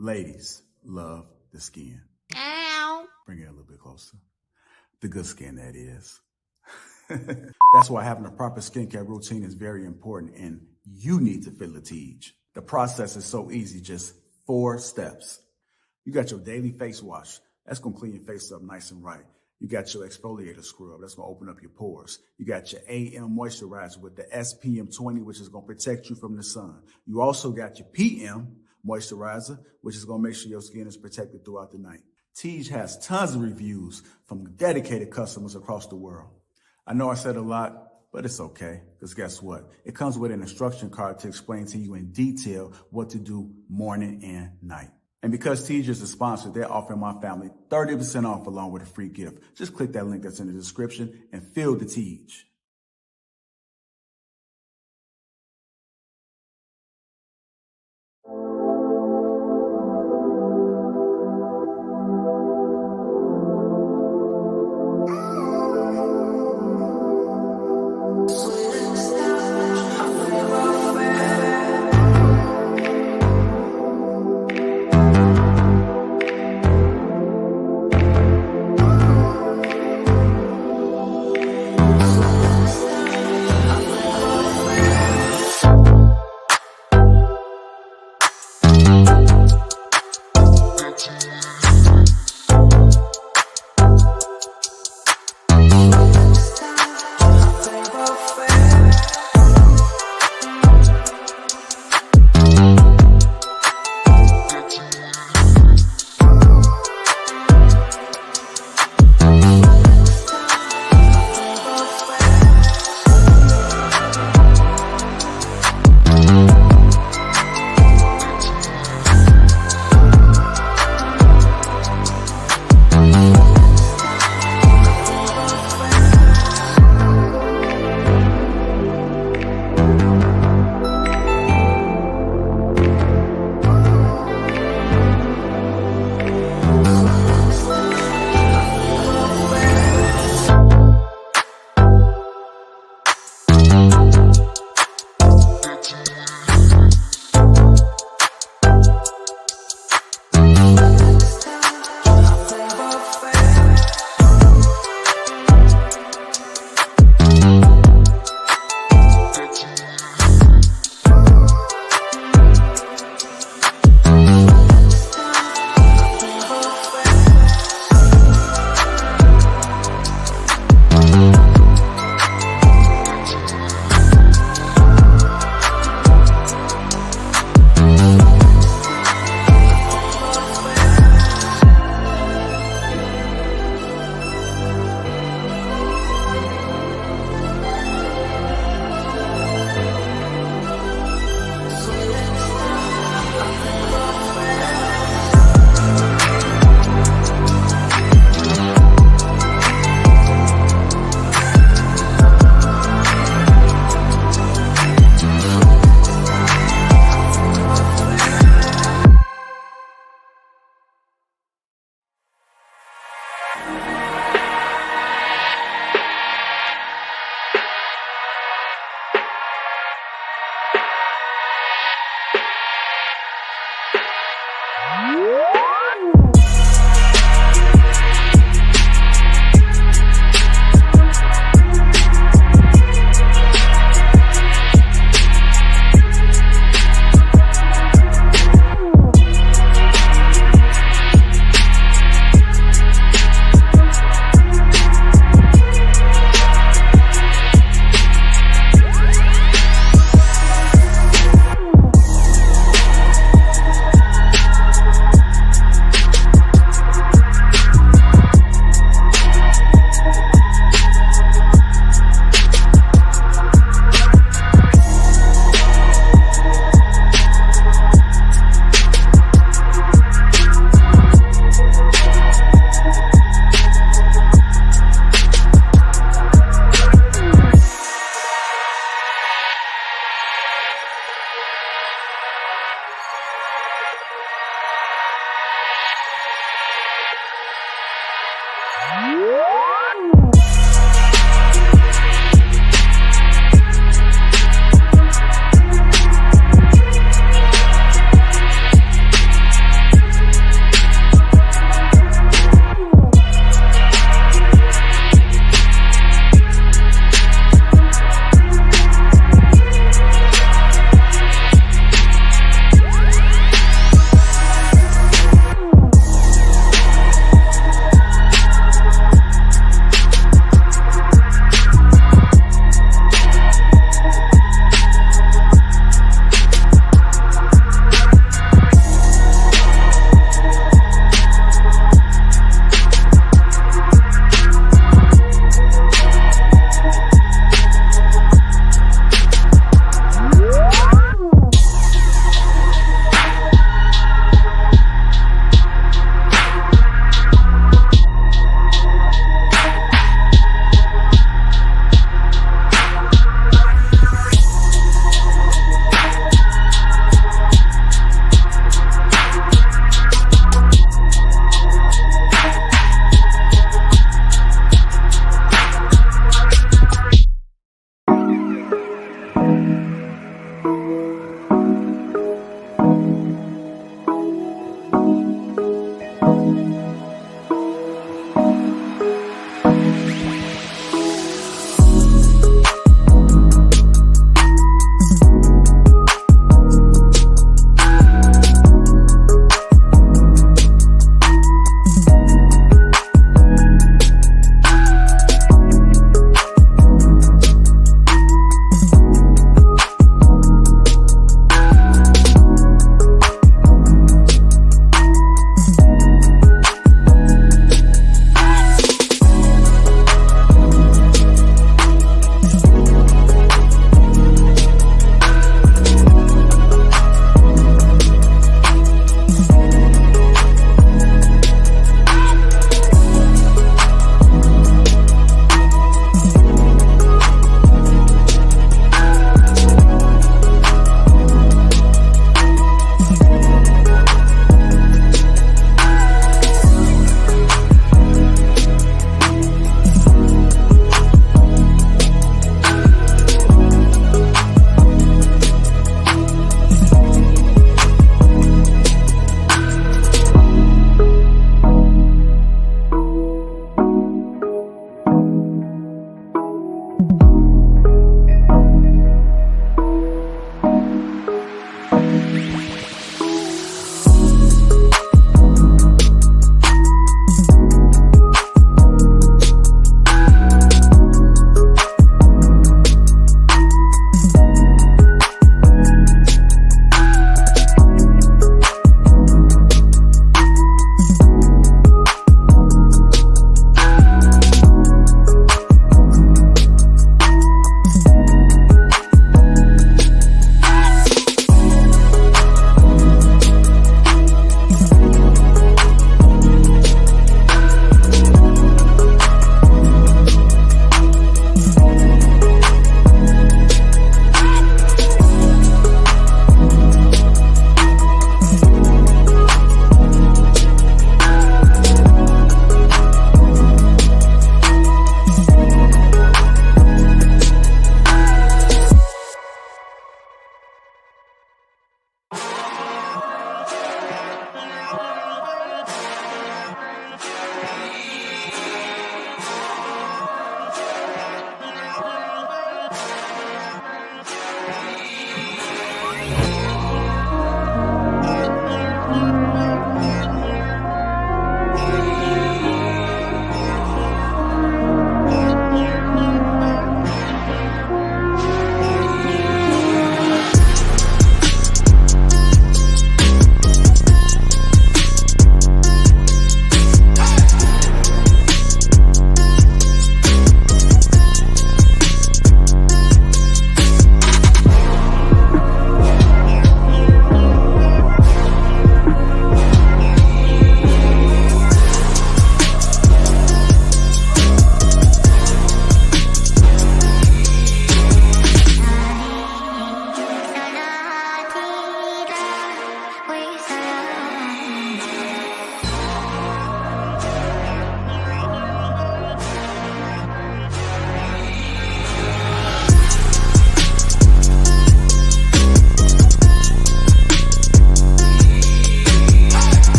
Ladies love the skin. Ow. Bring it a little bit closer. The good skin, that is. That's why having a proper skincare routine is very important, and you need to feel the Teej. The process is so easy, just 4 steps. You got your daily face wash. That's going to clean your face up nice and right. You got your exfoliator scrub. That's going to open up your pores. You got your AM moisturizer with the SPM 20, which is going to protect you from the sun. You also got your PM moisturizer, which is going to make sure your skin is protected throughout the night. Teej has tons of reviews from dedicated customers across the world. I know I said a lot, but it's okay, because guess what? It comes with an instruction card to explain to you in detail what to do morning and night. And because Teej is a sponsor, they're offering my family 30% off along with a free gift. Just click that link that's in the description and feel the Teej.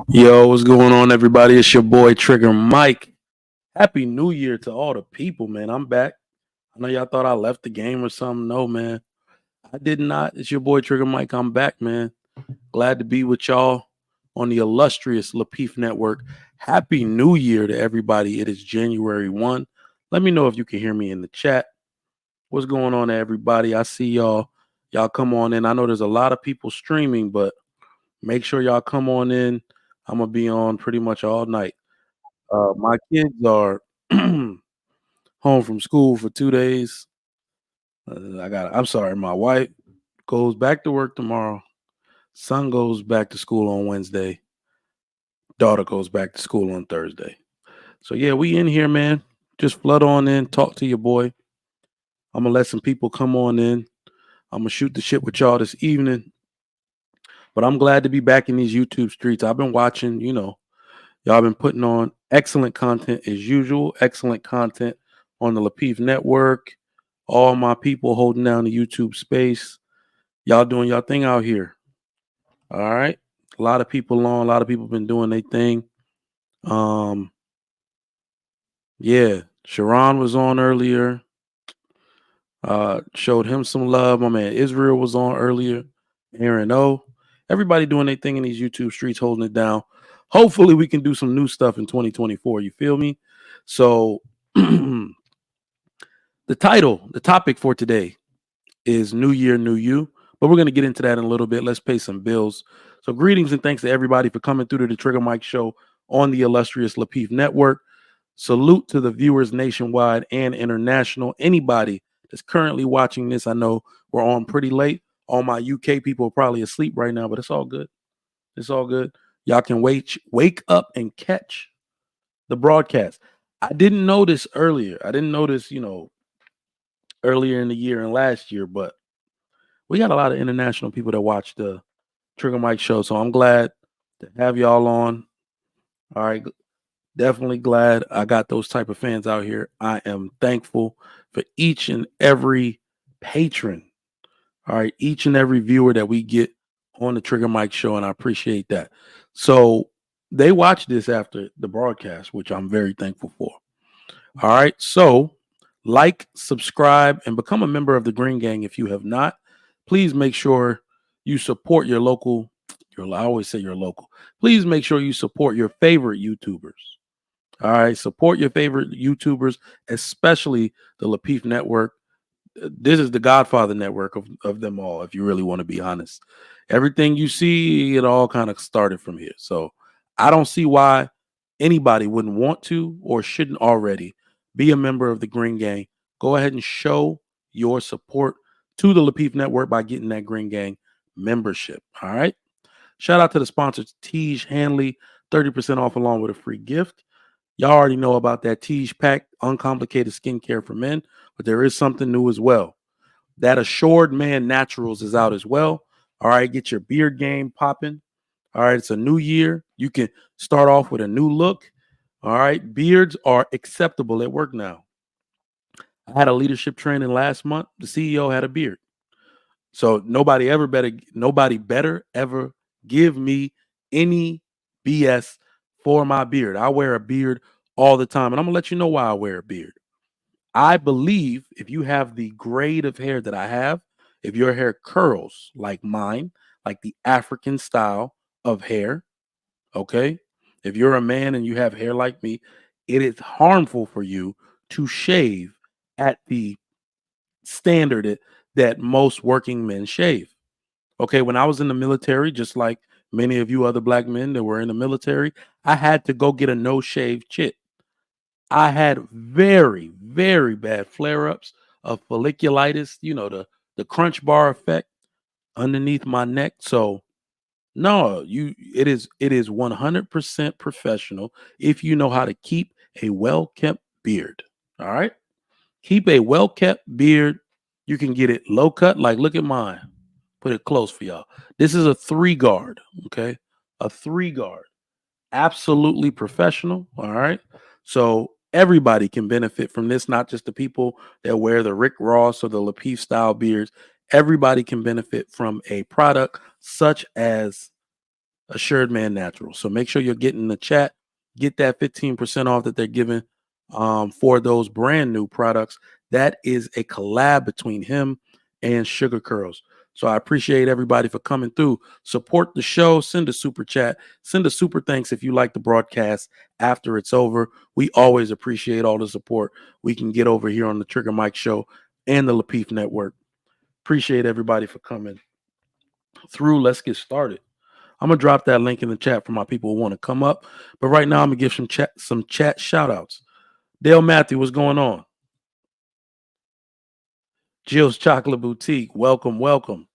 Yo, what's going on, everybody? It's your boy Trigger Mike. Happy New Year to all the people, man. I'm back. I know y'all thought I left the game or something. No, man. I did not. It's your boy Trigger Mike. I'm back, man. Glad to be with y'all on the illustrious Lapeef Network. Happy New Year to everybody. It is January 1. Let me know if you can hear me in the chat. What's going on, everybody? I see y'all. Y'all come on in. I know there's a lot of people streaming, but make sure y'all come on in. I'm gonna be on pretty much all night. My kids are home from school for 2 days. I'm sorry. My wife goes back to work tomorrow. Son goes back to school on Wednesday. Daughter goes back to school on Thursday. So yeah, we in here, man. Just flood on in, talk to your boy. I'm gonna let some people come on in. I'm gonna shoot the shit with y'all this evening. But I'm glad to be back in these YouTube streets. I've been watching, y'all been putting on excellent content as usual, excellent content on the Lapeef Network. All my people holding down the YouTube space. Y'all doing y'all thing out here. All right. A lot of people on, a lot of people been doing their thing. Um, yeah, Sharon was on earlier. Showed him some love. My man Israel was on earlier. Aaron O. Everybody doing their thing in these YouTube streets, holding it down. Hopefully, we can do some new stuff in 2024. You feel me? So, the topic for today is New Year, New You. But we're going to get into that in a little bit. Let's pay some bills. So, greetings and thanks to everybody for coming through to the Trigger Mike Show on the illustrious Lapeef Network. Salute to the viewers nationwide and international. Anybody that's currently watching this, I know we're on pretty late. All my UK people are probably asleep right now, but it's all good. It's all good. Y'all can wake up and catch the broadcast. I didn't notice earlier. I didn't notice, earlier in the year and last year, but we got a lot of international people that watch the Trigger Mike Show. So I'm glad to have y'all on. All right. Definitely glad I got those type of fans out here. I am thankful for each and every patron. All right. Each and every viewer that we get on the Trigger Mike Show. And I appreciate that. So they watch this after the broadcast, which I'm very thankful for. All right. So like, subscribe, and become a member of the Green Gang if you have not. Please make sure you support your local. I always say your local. Please make sure you support your favorite YouTubers. All right. Support your favorite YouTubers, especially the Lapeef Network. This is the Godfather network of them all, if you really want to be honest. Everything you see, it all kind of started from here. So I don't see why anybody wouldn't want to or shouldn't already be a member of the Green Gang. Go ahead and show your support to the Lapeef Network by getting that Green Gang membership. All right. Shout out to the sponsors, Tej Hanley, 30% off along with a free gift. Y'all already know about that Tej Pack, uncomplicated skincare for men, but there is something new as well. That Assured Man Naturals is out as well. All right, get your beard game popping. All right, it's a new year. You can start off with a new look. All right, beards are acceptable at work now. I had a leadership training last month. The CEO had a beard. So nobody better ever give me any BS for my beard. I wear a beard all the time. And I'm gonna let you know why I wear a beard. I believe if you have the grade of hair that I have, if your hair curls like mine, like the African style of hair, okay? If you're a man and you have hair like me, it is harmful for you to shave at the standard that most working men shave. Okay, when I was in the military, just like many of you other black men that were in the military, I had to go get a no shave chit. I had very, very bad flare ups of folliculitis, the crunch bar effect underneath my neck. So no, it is 100% professional if you know how to keep a well kept beard. All right, keep a well kept beard. You can get it low cut, like look at mine. Put it close for y'all. This is a 3 guard, okay? A 3 guard. Absolutely professional, all right? So everybody can benefit from this, not just the people that wear the Rick Ross or the Lapeef style beards. Everybody can benefit from a product such as Assured Man Natural. So make sure you're getting in the chat. Get that 15% off that they're giving for those brand new products. That is a collab between him and Sugar Curls. So I appreciate everybody for coming through. Support the show. Send a super chat. Send a super thanks if you like the broadcast after it's over. We always appreciate all the support we can get over here on the Trigger Mike Show and the Lapeef Network. Appreciate everybody for coming through. Let's get started. I'm gonna drop that link in the chat for my people who want to come up. But right now, I'm gonna give some chat shout outs. Dale Matthew, what's going on? Jill's Chocolate Boutique, welcome, welcome.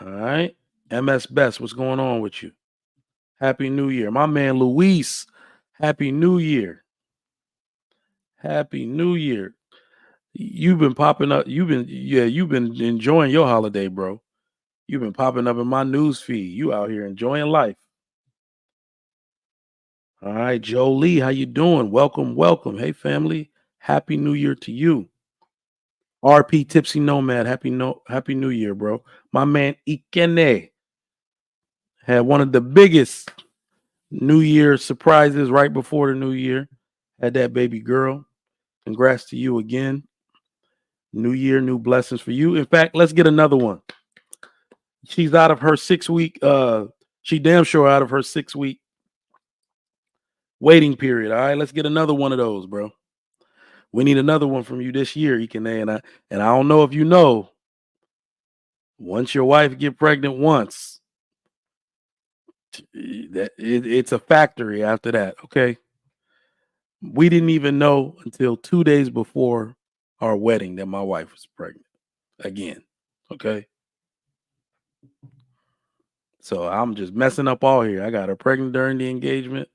All right. MS Best, what's going on with you? Happy New Year. My man Luis, Happy New Year. Happy New Year. You've been popping up. You've been enjoying your holiday, bro. You've been popping up in my news feed. You out here enjoying life. All right, Jolie, how you doing? Welcome, welcome. Hey, family. Happy New Year to you. RP Tipsy Nomad, Happy New Year, bro. My man Ikene had one of the biggest New Year surprises right before the New Year. Had that baby girl. Congrats to you again. New Year, new blessings for you. In fact, let's get another one. She's out of her 6-week. She damn sure out of her 6-week waiting period. All right, let's get another one of those, bro. We need another one from you this year, Ikene. And I don't know if you know, once your wife get pregnant once, it's a factory after that. Okay. We didn't even know until 2 days before our wedding that my wife was pregnant again. Okay. So I'm just messing up all here. I got her pregnant during the engagement.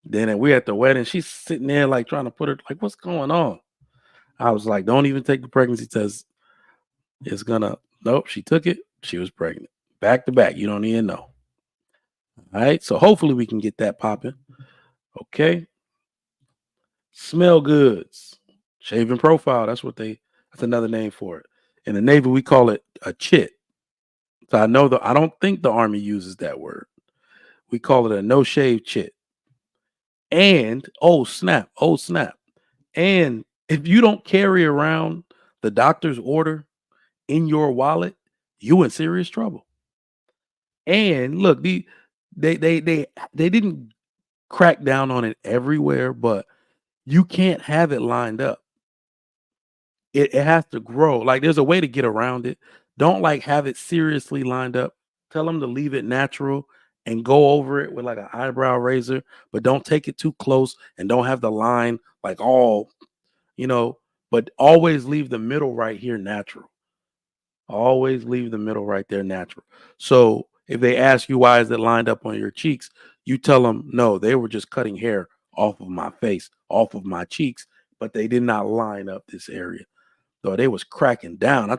Then we're at the wedding. She's sitting there like trying to put her, like, what's going on? I was like, don't even take the pregnancy test. It's gonna, nope, she took it. She was pregnant. Back to back. You don't even know. All right. So hopefully we can get that popping. Okay. Smell goods. Shaving profile. That's another name for it. In the Navy, we call it a chit. So I don't think the Army uses that word. We call it a no shave chit. And oh snap. And if you don't carry around the doctor's order in your wallet, you in serious trouble. And look, they didn't crack down on it everywhere, but you can't have it lined up. It has to grow. Like there's a way to get around it. Don't like have it seriously lined up. Tell them to leave it natural and go over it with like an eyebrow razor, but don't take it too close and don't have the line like all, but always leave the middle right here natural. Always leave the middle right there natural. So if they ask you why is it lined up on your cheeks, you tell them no, they were just cutting hair off of my face, off of my cheeks, but they did not line up this area. So they was cracking down. I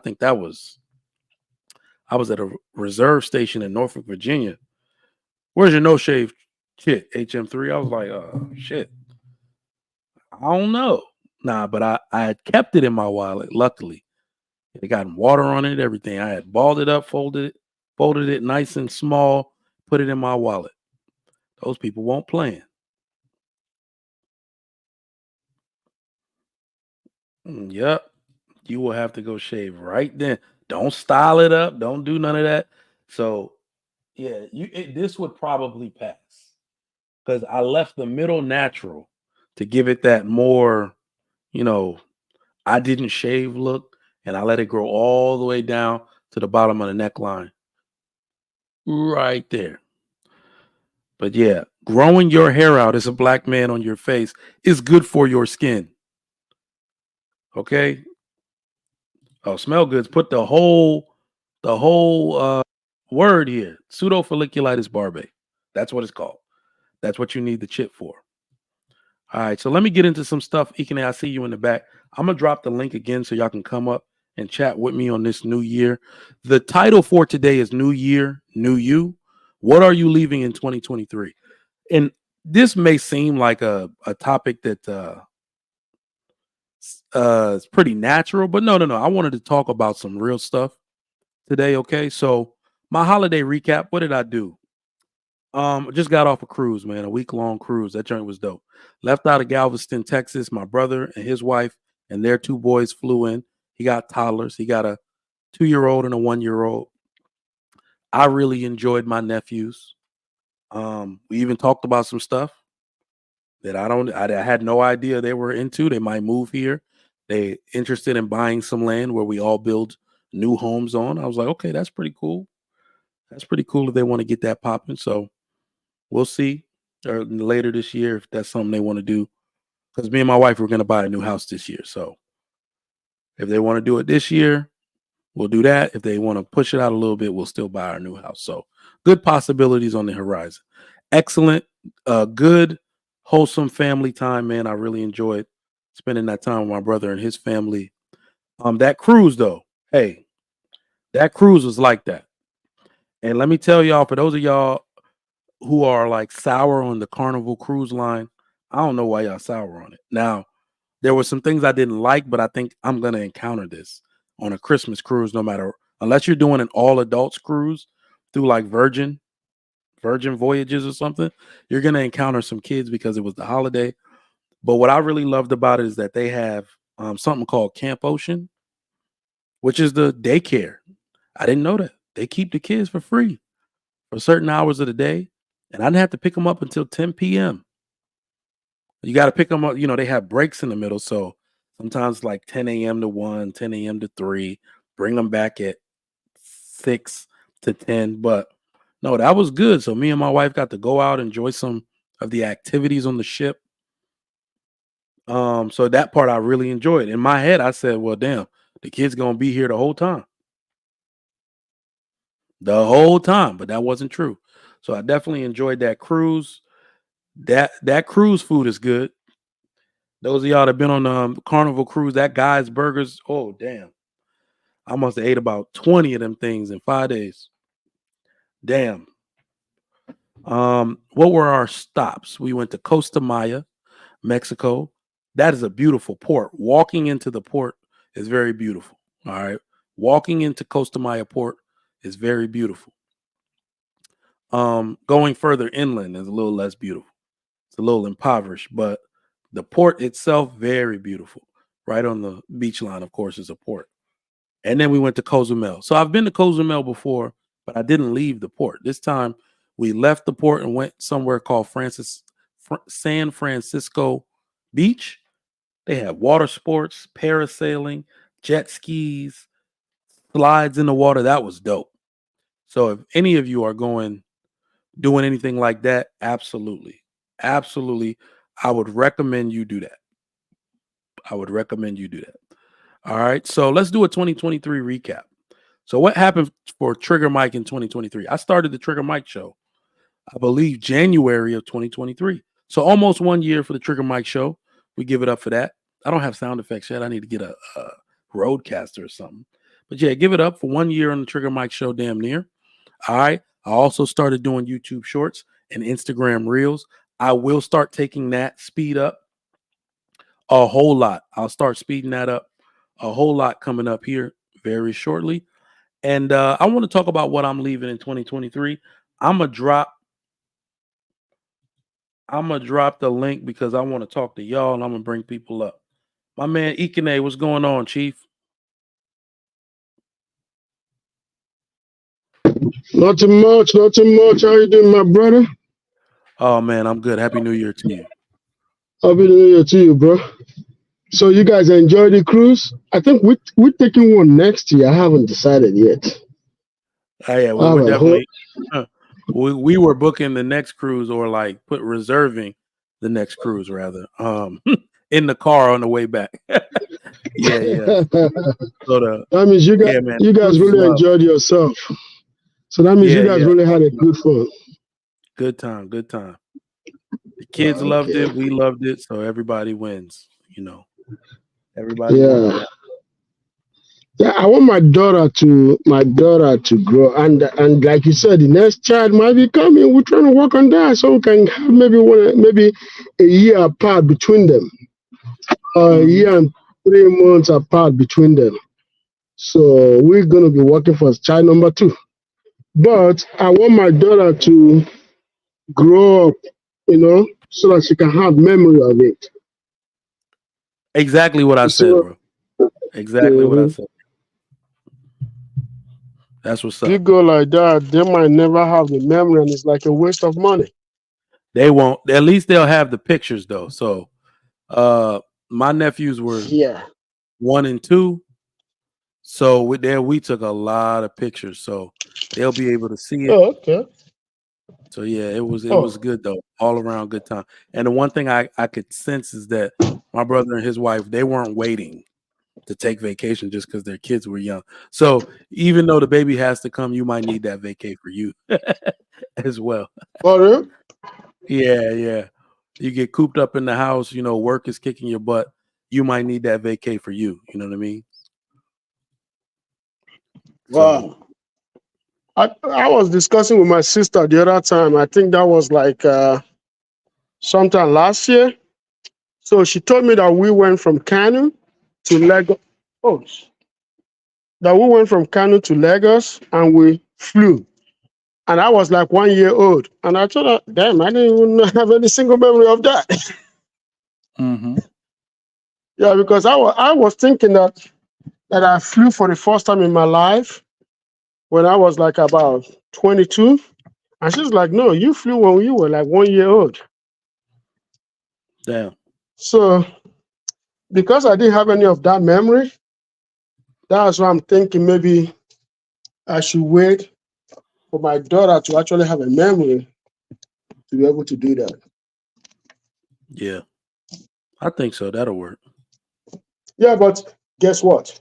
was at a reserve station in Norfolk, Virginia. Where's your no shave chit? HM3. I was like, oh shit. I don't know. Nah, but I had kept it in my wallet, luckily. It got water on it, everything. I had balled it up, folded it nice and small, put it in my wallet. Those people won't plan. Yep. You will have to go shave right then. Don't style it up. Don't do none of that. So, yeah, this would probably pass because I left the middle natural to give it that more, I didn't shave look, and I let it grow all the way down to the bottom of the neckline. Right there. But yeah, growing your hair out as a black man on your face is good for your skin. Okay. Oh, smell goods. Put the whole word here. Pseudofolliculitis barbae. That's what it's called. That's what you need the chip for. All right. So let me get into some stuff. Ikene, I see you in the back. I'm gonna drop the link again so y'all can come up and chat with me on this new year. The title for today is New Year, New You. What are you leaving in 2023? And this may seem like a topic that is pretty natural, but no. I wanted to talk about some real stuff today. Okay. So My holiday recap. What did I do? Just got off a cruise, man. A week-long cruise. That joint was dope. Left out of Galveston, Texas. My brother and his wife and their 2 boys flew in. He got toddlers. He got a 2-year-old and a 1-year-old. I really enjoyed my nephews. We even talked about some stuff that I had no idea they were into. They might move here. They interested in buying some land where we all build new homes on. I was like, okay, that's pretty cool. That's pretty cool if they want to get that popping. So we'll see or later this year if that's something they want to do. Because me and my wife were going to buy a new house this year. So if they want to do it this year, we'll do that. If they want to push it out a little bit, we'll still buy our new house. So good possibilities on the horizon. Excellent, good, wholesome family time, man. I really enjoyed spending that time with my brother and his family. That cruise, though, hey, that cruise was like that. And let me tell y'all, for those of y'all who are like sour on the Carnival cruise line, I don't know why y'all sour on it. Now, there were some things I didn't like, but I think I'm going to encounter this on a Christmas cruise, no matter, unless you're doing an all adults cruise through like Virgin Voyages or something, you're going to encounter some kids because it was the holiday. But what I really loved about it is that they have something called Camp Ocean, which is the daycare. I didn't know that. They keep the kids for free for certain hours of the day. And I didn't have to pick them up until 10 p.m. You got to pick them up. You know, they have breaks in the middle. So sometimes like 10 a.m. to 1, 10 a.m. to 3, bring them back at 6 to 10. But no, that was good. So me and my wife got to go out, enjoy some of the activities on the ship. So that part I really enjoyed. In my head, I said, well, damn, the kid's going to be here the whole time. But that wasn't true. So I definitely enjoyed that cruise. That cruise food is good. Those of y'all that been on the Carnival cruise, that guy's burgers, oh damn. I must have ate about 20 of them things in 5 days. Damn. What were our stops? We went to Costa Maya, Mexico. That is a beautiful port. Walking into the port is very beautiful. All right. Walking into Costa Maya port is very beautiful. Going further inland is a little less beautiful. It's a little impoverished, but the port itself, very beautiful. Right on the beach line, of course, is a port. And then we went to Cozumel. So I've been to Cozumel before, but I didn't leave the port. This time we left the port and went somewhere called San Francisco Beach. They have water sports, parasailing, jet skis, slides in the water. That was dope. So if any of you are doing anything like that, absolutely. I would recommend you do that. All right. So let's do a 2023 recap. So what happened for Trigger Mike in 2023? I started the Trigger Mike show, I believe January of 2023. So almost 1 year for the Trigger Mike show. We give it up for that. I don't have sound effects yet. I need to get a roadcaster or something. But yeah, give it up for 1 year on the Trigger Mike show, damn near. All right. I also started doing YouTube shorts and Instagram reels. I will start taking that speed up a whole lot. I'll start speeding that up a whole lot coming up here very shortly. And I want to talk about what I'm leaving in 2023. I'm gonna drop the link because I want to talk to y'all and I'm gonna bring people up. My man Ikene, what's going on, Chief? Not too much. How you doing, my brother? Oh man, I'm good. Happy New Year to you. Happy New Year to you, bro. So you guys enjoy the cruise? I think we're taking one next year. I haven't decided yet. Oh yeah, we were definitely we were booking the next cruise or like reserving the next cruise rather. In the car on the way back. yeah. So that means you guys really enjoyed yourself. So that means you guys really had a good fun. Good time. The kids loved it. We loved it. So everybody wins, you know. Everybody wins. Yeah, I want my daughter to grow, and like you said, the next child might be coming. We're trying to work on that, so we can have maybe a year apart between them, a year and 3 months apart between them. So we're gonna be working for child number 2. But I want my daughter to grow up, so that she can have memory of it. Exactly what I said, So, bro. Exactly what I mhm. said. That's what's If you up. go like that, they might never have the memory, and it's like a waste of money. They won't. At least they'll have the pictures though. So, my nephews were Yeah. 1 and 2. So with there, we took a lot of pictures. So they'll be able to see it. Oh, okay. So yeah, it was Oh, good though. All around good time. And the one thing I could sense is that my brother and his wife, they weren't waiting to take vacation just because their kids were young. So even though the baby has to come, you might need that vacay for you as well. for real? Yeah, yeah. You get cooped up in the house, work is kicking your butt. You might need that vacay for you. You know what I mean? So Wow. I was discussing with my sister the other time. I think that was like sometime last year. So she told me that we went from Kanu to Lagos. Oh, that we went from Kanu to Lagos and we flew. And I was like 1 year old. And I told her, damn, I didn't even have any single memory of that. mhm. Yeah, because I was thinking that I flew for the first time in my life when I was like about 22. And she's like, no, you flew when you were like 1 year old. Damn. So because I didn't have any of that memory, that's why I'm thinking maybe I should wait for my daughter to actually have a memory to be able to do that. Yeah. I think so. That'll work. Yeah, but guess what?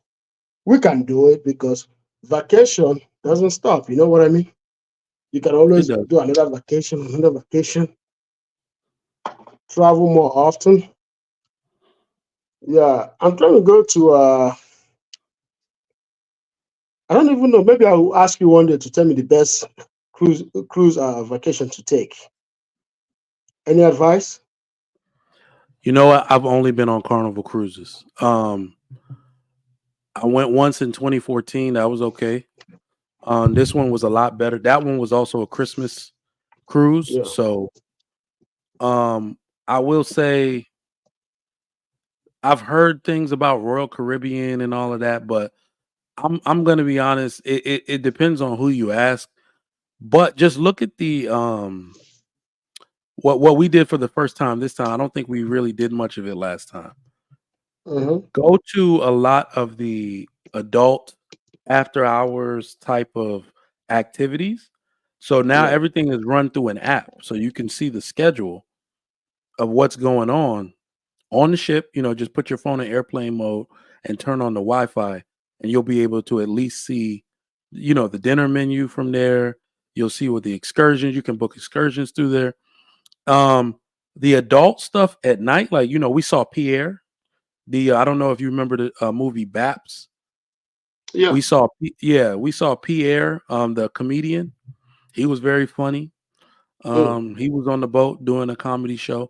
We can do it because vacation doesn't stop. You know what I mean? You can It always does. do another vacation, travel more often. Yeah, I'm trying to go to I don't even know. Maybe I will ask you one day to tell me the best cruise vacation to take. Any advice? You know what? I've only been on Carnival cruises. I went once in 2014. That was okay. This one was a lot better. That one was also a Christmas cruise. Yeah. So, um, I will say I've heard things about Royal Caribbean and all of that, but I'm gonna be honest. It depends on who you ask. But just look at the what we did for the first time this time. I don't think we really did much of it last time. Mm-hmm. Go to a lot of the adult after hours type of activities. So now Yeah. everything is run through an app. So you can see the schedule of what's going on the ship. Just put your phone in airplane mode and turn on the Wi-Fi, and you'll be able to at least see, the dinner menu from there. You'll see what the excursions, you can book excursions through there. Um, the adult stuff at night, like, we saw Pierre. I don't know if you remember the movie Baps. Yeah. We saw Pierre, the comedian. He was very funny. Mm. He was on the boat doing a comedy show.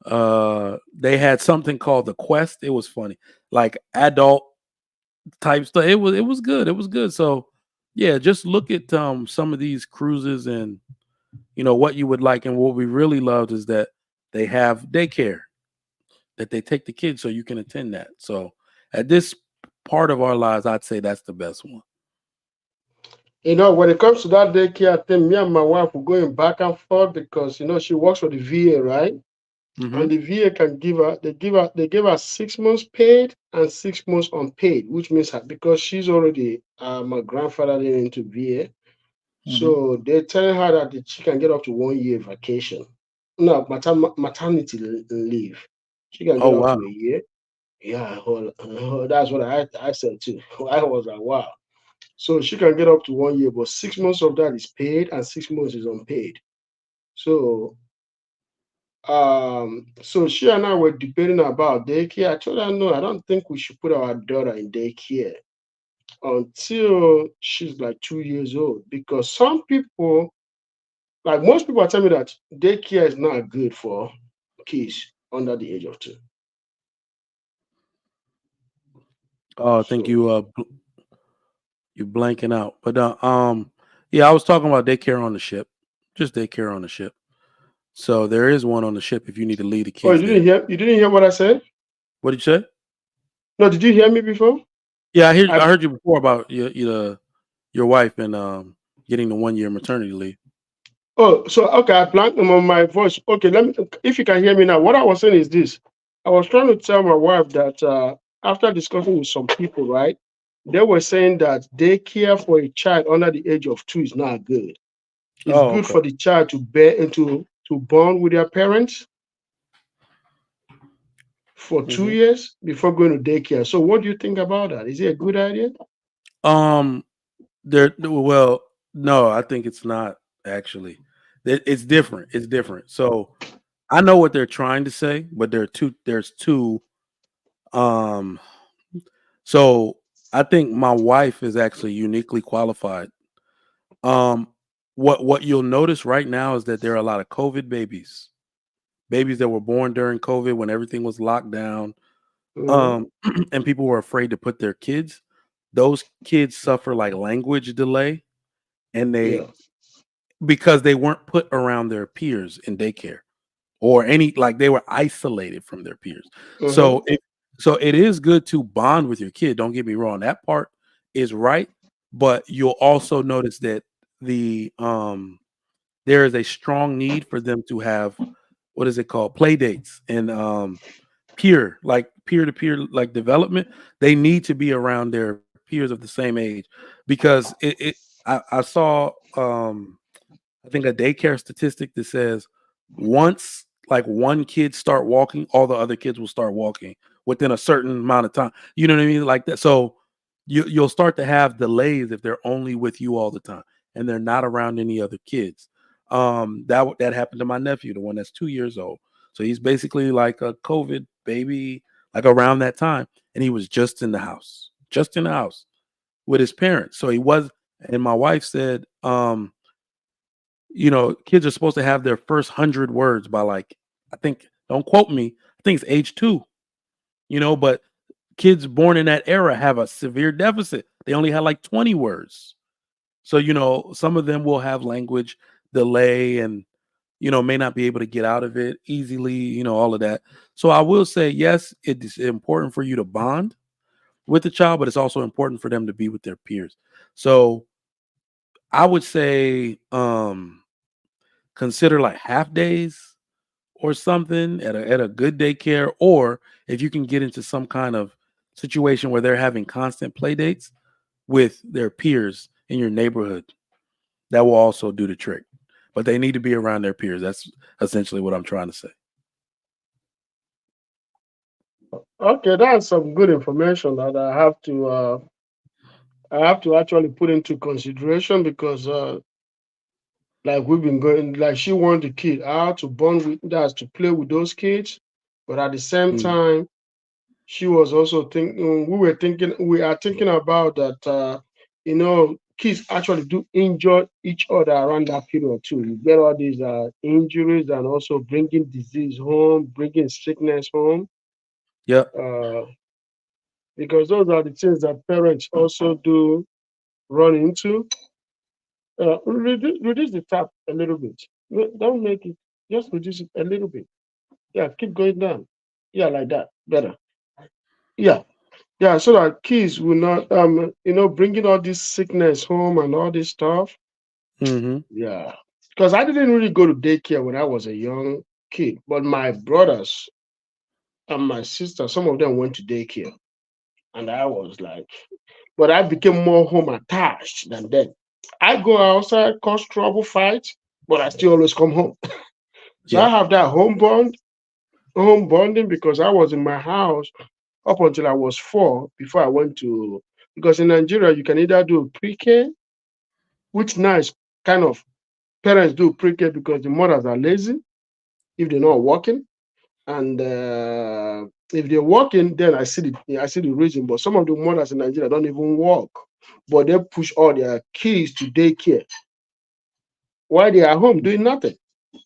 They had something called the Quest. It was funny, like adult type stuff. It was good. It was good. So yeah, just look at some of these cruises and what you would like. And what we really loved is that they have daycare, that they take the kids so you can attend that. So at this part of our lives, I'd say that's the best one. When it comes to that daycare thing, me and my wife were going back and forth because she works for the VA, right? Hmm. And the VA can they give her 6 months paid and 6 months unpaid, which means that because she's already my grandfather into VA, Hmm. so they're telling her that she can get up to 1 year vacation. No, maternity leave. She can Oh get up wow. to a year. Yeah, that's what I said too. I was like, wow. So she can get up to 1 year, but 6 months of that is paid and 6 months is unpaid. So so she and I were debating about daycare. I told her no, I don't think we should put our daughter in daycare until she's like 2 years old. Because some people, like most people, are telling me that daycare is not good for kids under the age of 2. Oh, I think So you blanking out. But Yeah, I was talking about daycare on the ship, just daycare on the ship. So there is one on the ship if you need to leave the Oh, kids there. you didn't hear what I said? What did you say? No, did you hear me before? Yeah, I I heard you before about your wife and getting the 1 year maternity leave. Oh, so okay, I blanked on my voice. Okay, let me. If you can hear me now, what I was saying is this: I was trying to tell my wife that after discussing with some people, right, they were saying that daycare for a child under the age of 2 is not good. It's Oh, good okay. for the child to bear into to bond with their parents for two hmm years before going to daycare. So, what do you think about that? Is it a good idea? Um, well, no, I think it's not actually. It's different. It's different. So I know what they're trying to say, but there's two. Um, so I think my wife is actually uniquely qualified. Um, what you'll notice right now is that there are a lot of COVID babies that were born during COVID when everything was locked down. Hmm. And people were afraid to put their kids. Those kids suffer like language delay, and they Yeah. because they weren't put around their peers in daycare or any like they were isolated from their peers. Hmm. So it is good to bond with your kid. Don't get me wrong. That part is right, but you'll also notice that there is a strong need for them to have what is it called? Play dates and peer to peer like development. They need to be around their peers of the same age because I saw I think a daycare statistic that says once like one kid start walking, all the other kids will start walking within a certain amount of time. You know what I mean? Like that. So you'll start to have delays if they're only with you all the time and they're not around any other kids. That happened to my nephew, the one that's 2 years old. So he's basically like a COVID baby, like around that time, and he was just in the house with his parents. So he was, and my wife said, kids are supposed to have their first 100 words by like, I think, don't quote me, I think it's age 2, but kids born in that era have a severe deficit. They only had like 20 words. So, some of them will have language delay and, may not be able to get out of it easily, all of that. So I will say, yes, it is important for you to bond with the child, but it's also important for them to be with their peers. So I would say, consider like half days or something at a good daycare, or if you can get into some kind of situation where they're having constant play dates with their peers in your neighborhood, that will also do the trick. But they need to be around their peers. That's essentially what I'm trying to say. Okay, that's some good information that I have to actually put into consideration because like we've been going like she wanted the kid out to bond with that's to play with those kids, but at the same Mm. time she was also thinking we are thinking about that kids actually do enjoy each other around that period too. You get all these injuries and also bringing disease home, bringing sickness home, Yep. uh, because those are the things that parents also do run into. Reduce the tap a little bit. Don't make it, just reduce it a little bit. Yeah, keep going down. Yeah, like that. Better. Yeah. Yeah, so that kids will not, bringing all this sickness home and all this stuff. Mm-hmm. Yeah. Because I didn't really go to daycare when I was a young kid, but my brothers and my sister, some of them went to daycare. And I was like, but I became more home attached than them. I go outside, cause trouble, fight, but I still always come home. So I Yep. have that home bonding because I was in my house up until I was 4 before I went to, because in Nigeria you can either do pre-K, which now is kind of parents do pre-K because the mothers are lazy if they're not working, and if they're working, then I see the reason. But some of the mothers in Nigeria don't even work, but they push all their kids to daycare while they are home doing nothing.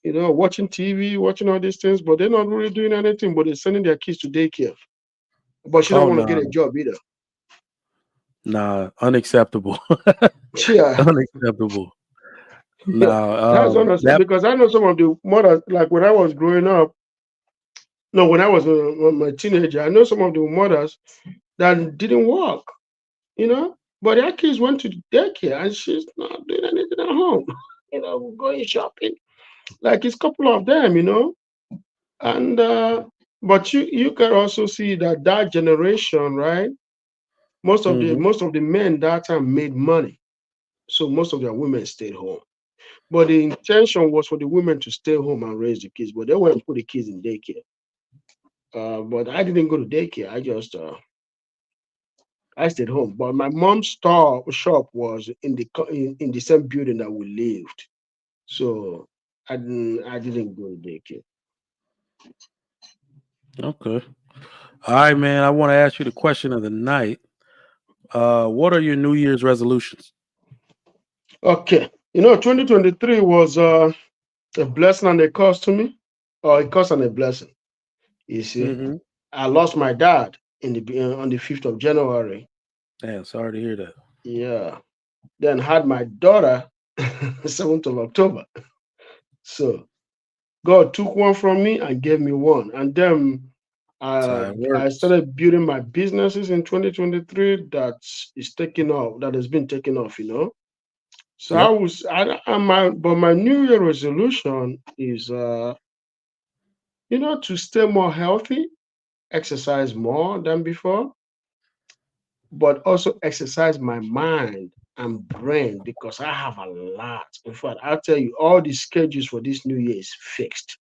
Watching TV, watching all these things, but they're not really doing anything. But they're sending their kids to daycare. But she don't Oh want to no, get a job either. nah, unacceptable. Yeah. Unacceptable. That's No, honestly that because I know some of the mothers, like when I was growing up, no, when I was my teenager, I know some of the mothers that didn't work, but their kids went to daycare and she's not doing anything at home, going shopping. Like it's a couple of them, and but you can also see that generation, right? mhm, Most of the men that time made money, so most of their women stayed home. But the intention was for the women to stay home and raise the kids, but they went and put the kids in daycare. But I didn't go to daycare. I stayed home. But my mom's shop was in the same building that we lived, so I didn't go to daycare. okay. All right, man. I want to ask you the question of the night. What are your New Year's resolutions? Okay, 2023 was a blessing and a curse to me, or a curse and a blessing. You see, Mm-hmm. I lost my dad on the 5th of January. Man, sorry to hear that. Yeah. Then had my daughter 7th of October. So God took one from me and gave me one. And then That's how it I works. started building my businesses in 2023 that has been taken off. So I Yep. was but my New Year resolution is to stay more healthy, exercise more than before, but also exercise my mind and brain because I have a lot. In fact, I'll tell you, all the schedules for this new year is fixed.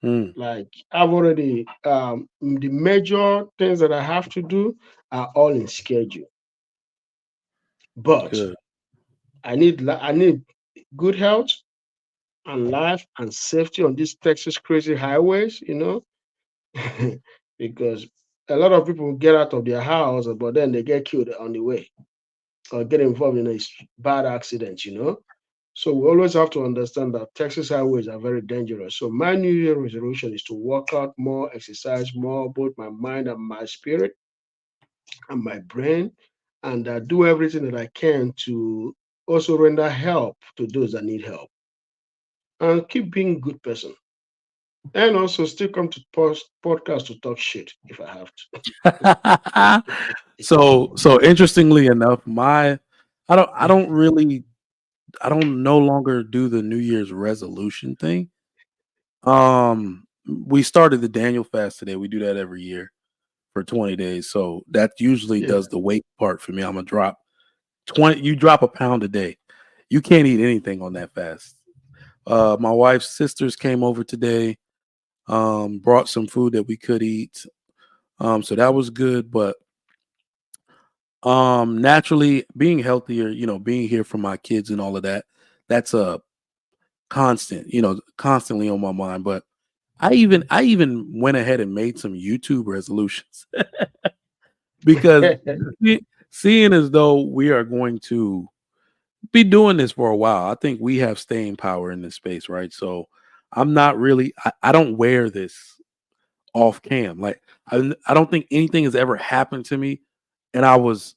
Mm, Like I've already, the major things that I have to do are all in schedule. But good. I need good health and life and safety on these Texas crazy highways. Because a lot of people get out of their house, but then they get killed on the way or get involved in a bad accident. So we always have to understand that Texas highways are very dangerous. So my New Year resolution is to work out more, exercise more, both my mind and my spirit and my brain, and do everything that I can to also render help to those that need help and keep being a good person. And also still come to podcast to talk shit if I have So interestingly enough, I don't no longer do the New Year's resolution thing. We started the Daniel fast today. We do that every year for 20 days. So that usually to. does the weight part for me. I'm gonna drop 20, you drop a pound a day. You can't eat anything on that fast. My wife's sisters came over today, brought some food that we could eat. So that was good, but naturally being healthier, being here for my kids and all of that, that's a constant, constantly on my mind. But I even went ahead and made some YouTube resolutions because Yeah. seeing as though we are going to be doing this for a while, I think we have staying power in this space, right? So I'm not really, I don't wear this off cam. Like I don't think anything has ever happened to me, and I was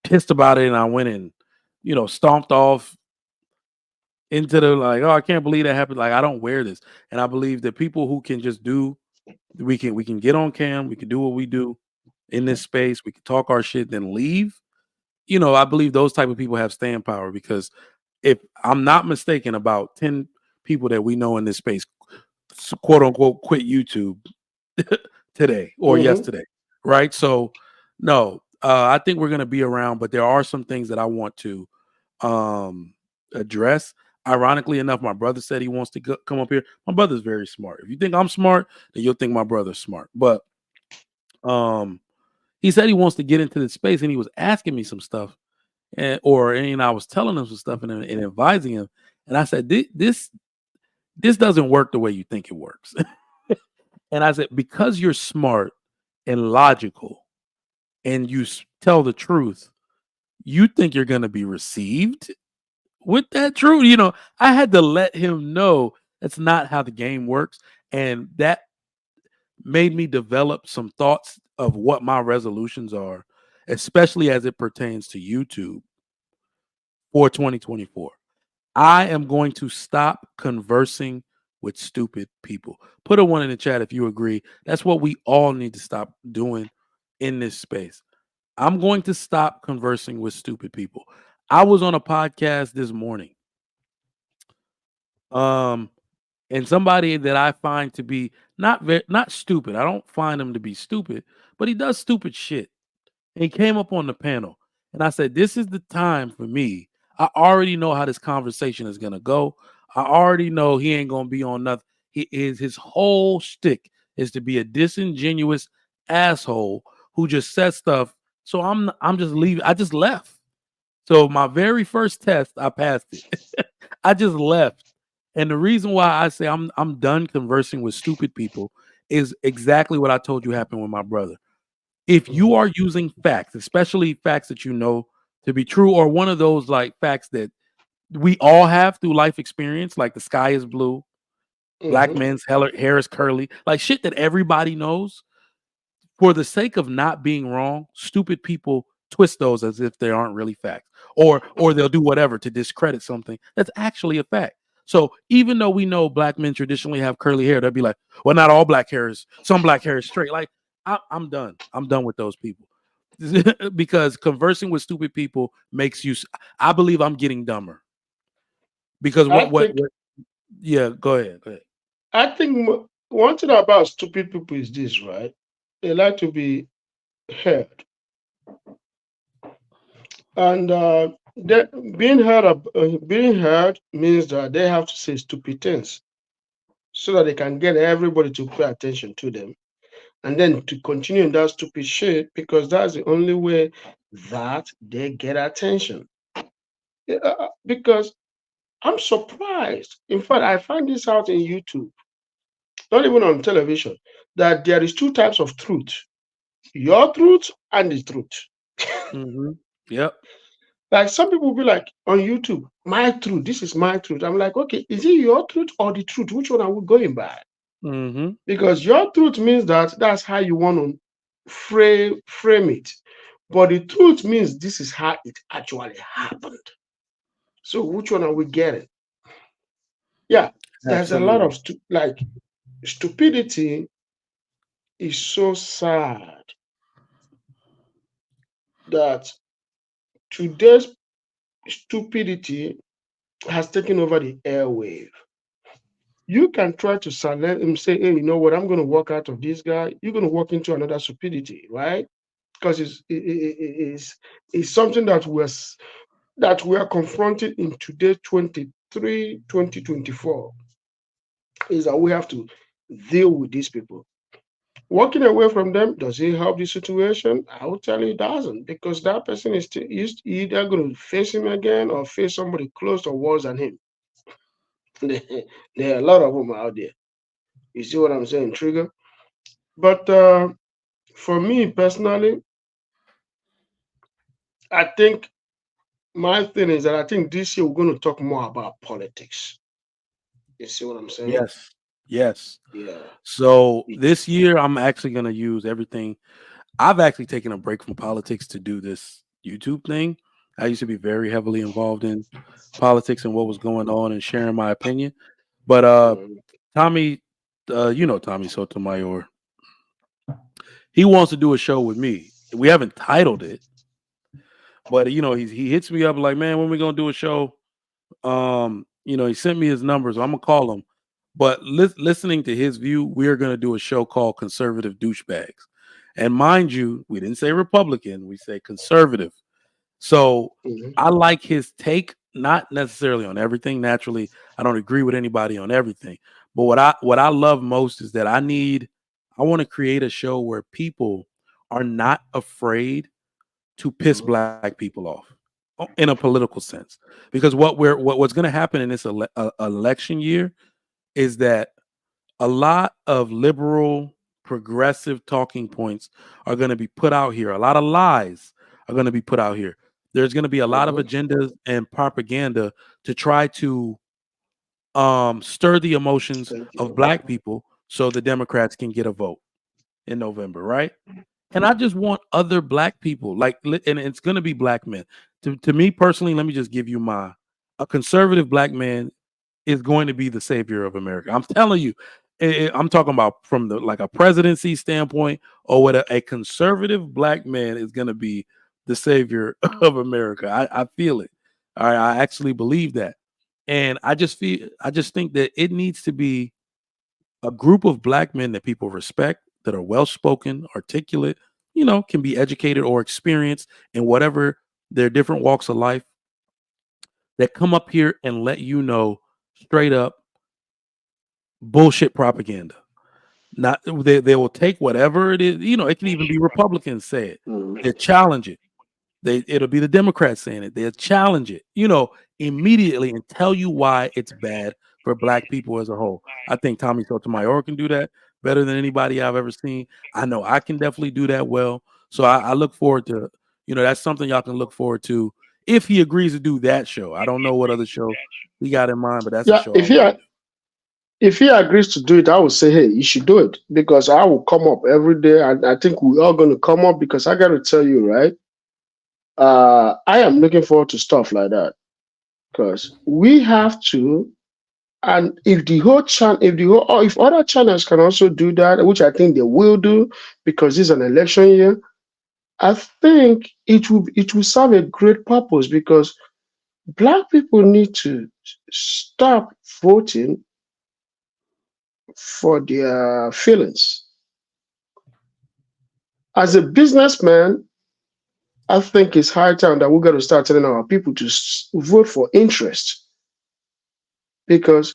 pissed about it, and I went and stomped off into the like, oh, I can't believe that happened. Like I don't wear this, and I believe that people who can just do, we can get on cam, we can do what we do in this space, we can talk our shit, then leave. I believe those type of people have staying power because if I'm not mistaken, about 10 people that we know in this space, quote unquote, quit YouTube today or Hmm. yesterday, right? So, no, I think we're going to be around, but there are some things that I want to um, address. Ironically enough, my brother said he wants to come up here. My brother's very smart. If you think I'm smart, then you'll think my brother's smart. But um, he said he wants to get into the space, and he was asking me some stuff, and I was telling him some stuff and advising him, and I said this doesn't work the way you think it works. And I said, because you're smart and logical and you tell the truth, you think you're going to be received with that truth. I had to let him know that's not how the game works. And that made me develop some thoughts of what my resolutions are, especially as it pertains to YouTube for 2024. I am going to stop conversing with stupid people. Put a one in the chat if you agree. That's what we all need to stop doing in this space. I'm going to stop conversing with stupid people. I was on a podcast this morning. Um, and somebody that I find to be not stupid. I don't find him to be stupid, but he does stupid shit. And he came up on the panel, and I said, "This is the time for me. I already know how this conversation is gonna go. I already know he ain't gonna be on nothing. His whole shtick is to be a disingenuous asshole who just says stuff. So I'm just leaving. I just left. So my very first test, I passed it. I just left. And the reason why I say I'm done conversing with stupid people is exactly what I told you happened with my brother. If you are using facts, especially facts that you know to be true, or one of those like facts that we all have through life experience, like the sky is blue, black Mm-hmm. men's hair is curly, like shit that everybody knows, for the sake of not being wrong, stupid people twist those as if they aren't really facts, or they'll do whatever to discredit something that's actually a fact. So even though we know black men traditionally have curly hair, they'll be like, "Well, not all black hair is. Some black hair is straight." Like I'm done. I'm done with those people because conversing with stupid people makes you. I believe I'm getting dumber because I think what? Yeah, go ahead. Go ahead. one thing about stupid people is this, right? They like to be heard, and being heard means that they have to say stupid things so that they can get everybody to pay attention to them, and then to continue in that stupid shit because that's the only way that they get attention. Yeah, because I'm surprised. In fact, I find this out in YouTube, not even on television, that there is two types of truth: your truth and the truth. Mm-hmm. Yep. Like some people will be like on YouTube, my truth, this is my truth. I'm like, okay, is it your truth or the truth? Which one are we going by? Mm-hmm. Because your truth means that that's how you want to frame it. But the truth means this is how it actually happened. So which one are we getting? Yeah, there's a lot Absolutely. of stupidity is so sad that today's stupidity has taken over the airwave. You can try to silence him, say, hey, you know what, I'm going to walk out of this guy. You're going to walk into another stupidity, right? Because it's something that we are confronted in today, 2024, is that we have to deal with these people. Walking away from them, does it help the situation? I will tell you it doesn't, because that person is either going to face him again or face somebody close or worse than him. There are a lot of them out there. You see what I'm saying, Trigger? But for me personally, I think my thing is that I think this year we're going to talk more about politics. You see what I'm saying? Yes. Yes. Yeah. So It, this year, I'm actually going to use everything. I've actually taken a break from politics to do this YouTube thing. I used to be very heavily involved in politics and what was going on and sharing my opinion. But mm, Tommy, you know Tommy Sotomayor, he wants to do a show with me. We haven't titled it, but he hits me up like, man, when we gonna do a show? He sent me his numbers. I'm gonna call him. But listening to his view, we're gonna do a show called Conservative Douchebags. And mind you, we didn't say Republican, we say conservative. So mm, I like his take, not necessarily on everything. Naturally, I don't agree with anybody on everything. But what I love most is that I want to create a show where people are not afraid to piss mm, black people off in a political sense. Because what's going to happen in this election year is that a lot of liberal progressive talking points are going to be put out here. A lot of lies are going to be put out here. There's going to be a lot of mm, agendas and propaganda to try to stir the emotions thank of you. black people so the Democrats can get a vote in November, right? And I just want other black people, and it's going to be black men. To me personally, let me just give you a conservative black man is going to be the savior of America. I'm telling you. I'm talking about from the like a presidency standpoint, or what a conservative black man is going to be the savior of America. I feel it. I actually believe that, and I just think that it needs to be a group of black men that people respect, that are well spoken, articulate, can be educated or experienced in whatever their different walks of life, that come up here and let you know straight up bullshit propaganda. Not they will take whatever it is, it can even be Republicans say it. They challenge it. It'll be the Democrats saying it. They'll challenge it, immediately and tell you why it's bad for black people as a whole. I think Tommy Sotomayor can do that better than anybody I've ever seen. I know I can definitely do that well. So I look forward to, that's something y'all can look forward to if he agrees to do that show. I don't know what other show he got in mind, but that's a show. If he agrees to do it, I would say, hey, you should do it, because I will come up every day, and I think we're all going to come up, because I got to tell you, right? I am looking forward to stuff like that, because we have to, and if if other channels can also do that, which I think they will do, because this is an election year, I think it will serve a great purpose, because black people need to stop voting for their feelings. As a businessman, I think it's high time that we're going to start telling our people to vote for interest, because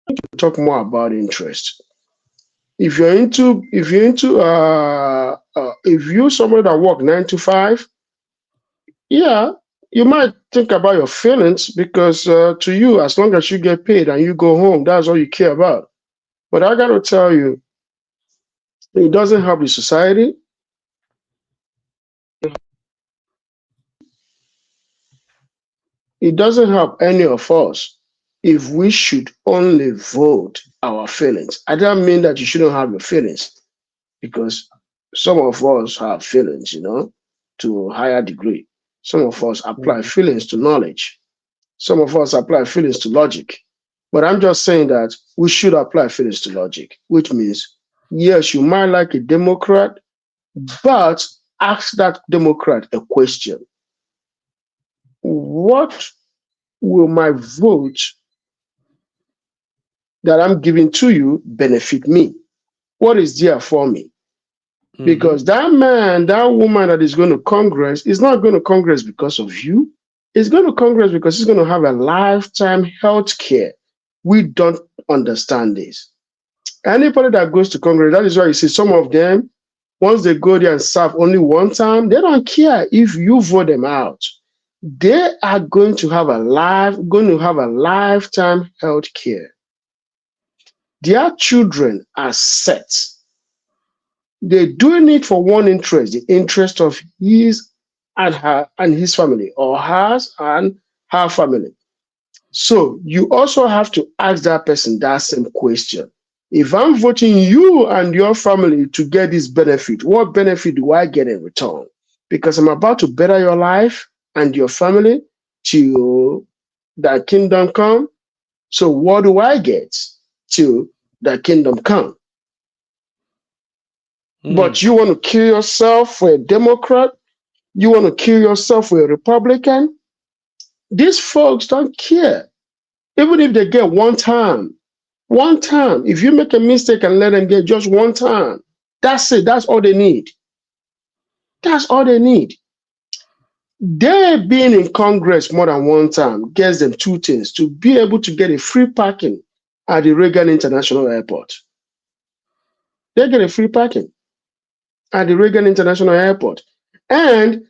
we talk more about interest. If you're somebody that work 9 to 5, yeah, you might think about your feelings, because to you, as long as you get paid and you go home, that's all you care about. But I got to tell you, it doesn't help the society. It doesn't help any of us if we should only vote our feelings. I don't mean that you shouldn't have your feelings, because some of us have feelings, to a higher degree. Some of us apply feelings to knowledge. Some of us apply feelings to logic. But I'm just saying that we should apply feelings to logic, which means, yes, you might like a Democrat, but ask that Democrat a question. What will my vote that I'm giving to you benefit me? What is there for me? Because that man, that woman that is going to Congress is not going to Congress because of you. It's going to Congress because he's going to have a lifetime health care. We don't understand this. Anybody that goes to Congress, that is why you see some of them, once they go there and serve only one time, they don't care if you vote them out. They are going to have a lifetime health care. Their children are set. They're doing it for one interest, the interest of his and her and his family, or hers and her family. So you also have to ask that person that same question. If I'm voting you and your family to get this benefit, what benefit do I get in return? Because I'm about to better your life and your family till that kingdom come. So what do I get till that kingdom come? But you want to kill yourself for a Democrat? You want to kill yourself for a Republican? These folks don't care. Even if they get one time, if you make a mistake and let them get just one time, that's it. That's all they need. That's all they need. They being in Congress more than one time gets them two things: to be able to get a free parking at the Reagan International Airport. They get a free parking at the Reagan International Airport. And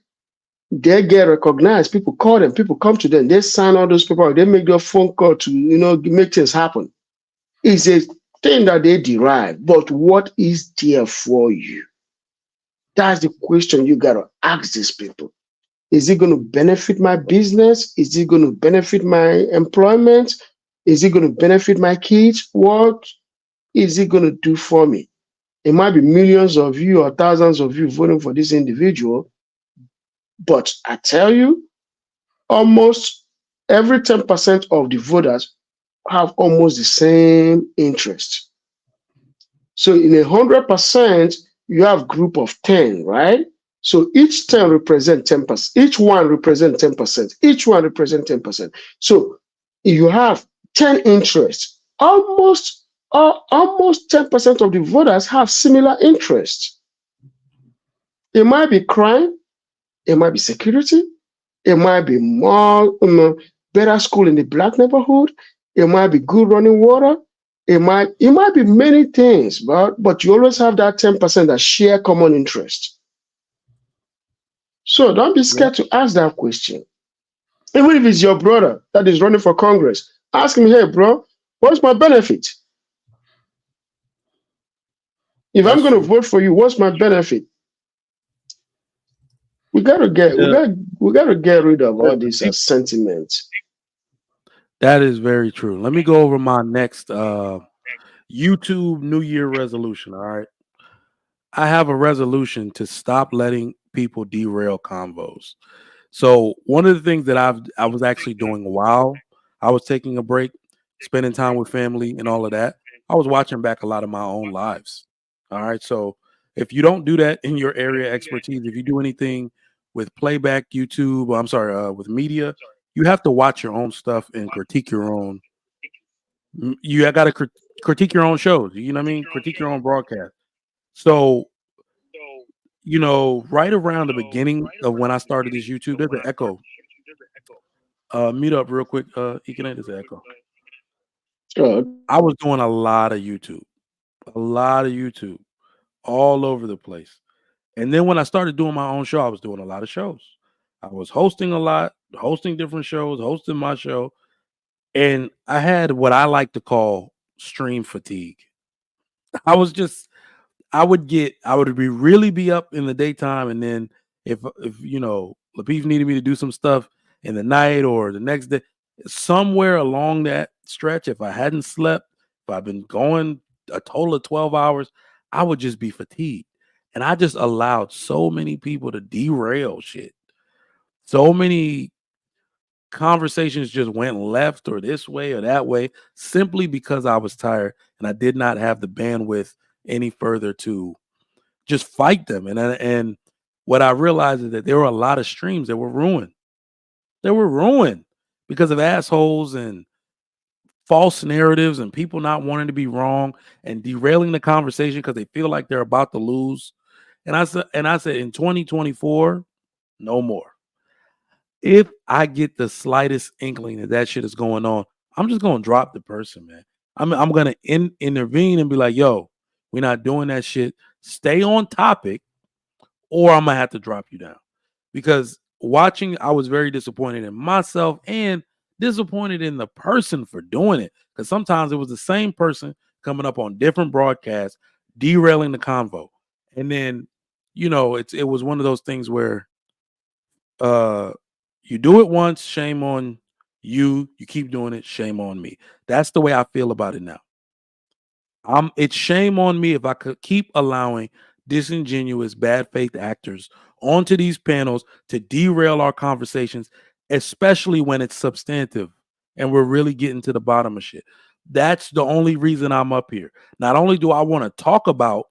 they get recognized. People call them, people come to them, they sign all those people, they make their phone call to, make things happen. It's a thing that they derive, but what is there for you? That's the question you got to ask these people. Is it going to benefit my business? Is it going to benefit my employment? Is it going to benefit my kids? What is it going to do for me? It might be millions of you or thousands of you voting for this individual, but I tell you, almost every 10% of the voters have almost the same interest. So in 100%, you have group of 10, right? So each 10 represent 10%. Each one represent 10%. Each one represent 10%. So you have 10 interests. Almost 10% of the voters have similar interests. It might be crime, it might be security, it might be more better school in the black neighborhood, it might be good running water, it might be many things, but you always have that 10% that share common interest. So don't be scared to ask that question. Even if it's your brother that is running for Congress, ask him, hey, bro, what's my benefit? If I'm going to vote for you, what's my benefit? We gotta get rid of all these sentiments. That is very true. Let me go over my next YouTube New Year resolution. All right. I have a resolution to stop letting people derail convos. So one of the things that I was actually doing while I was taking a break, spending time with family and all of that, I was watching back a lot of my own lives. All right. So if you don't do that in your area expertise, if you do anything with playback YouTube, I'm sorry, with media, you have to watch your own stuff and critique your own. You got to critique your own shows. You know what I mean? Critique your own broadcast. So, right around the beginning of when I started this YouTube, there's an echo. Mute up real quick. Econet, there's an echo. I was doing a lot of YouTube, all over the place. And then when I started doing my own show, I was doing a lot of shows. I was hosting a lot, hosting different shows, hosting my show. And I had what I like to call stream fatigue. I would really be up in the daytime. And then if Lapeef needed me to do some stuff in the night or the next day, somewhere along that stretch, if I hadn't slept, if I've been going a total of 12 hours, I would just be fatigued. And I just allowed so many people to derail shit. So many conversations just went left or this way or that way simply because I was tired and I did not have the bandwidth any further to just fight them. And what I realized is that there were a lot of streams that were ruined. They were ruined because of assholes and false narratives and people not wanting to be wrong and derailing the conversation because they feel like they're about to lose. And I said in 2024, no more. If I get the slightest inkling that shit is going on, I'm just gonna drop the person, man. I'm gonna intervene and be like, yo, we're not doing that shit. Stay on topic, or I'm gonna have to drop you down. Because watching, I was very disappointed in myself and disappointed in the person for doing it. Because sometimes it was the same person coming up on different broadcasts, derailing the convo. And then, it was one of those things where you do it once, shame on you. You keep doing it, shame on me. That's the way I feel about it now. It's shame on me if I could keep allowing disingenuous, bad faith actors onto these panels to derail our conversations, especially when it's substantive and we're really getting to the bottom of shit. That's the only reason I'm up here. Not only do I want to talk about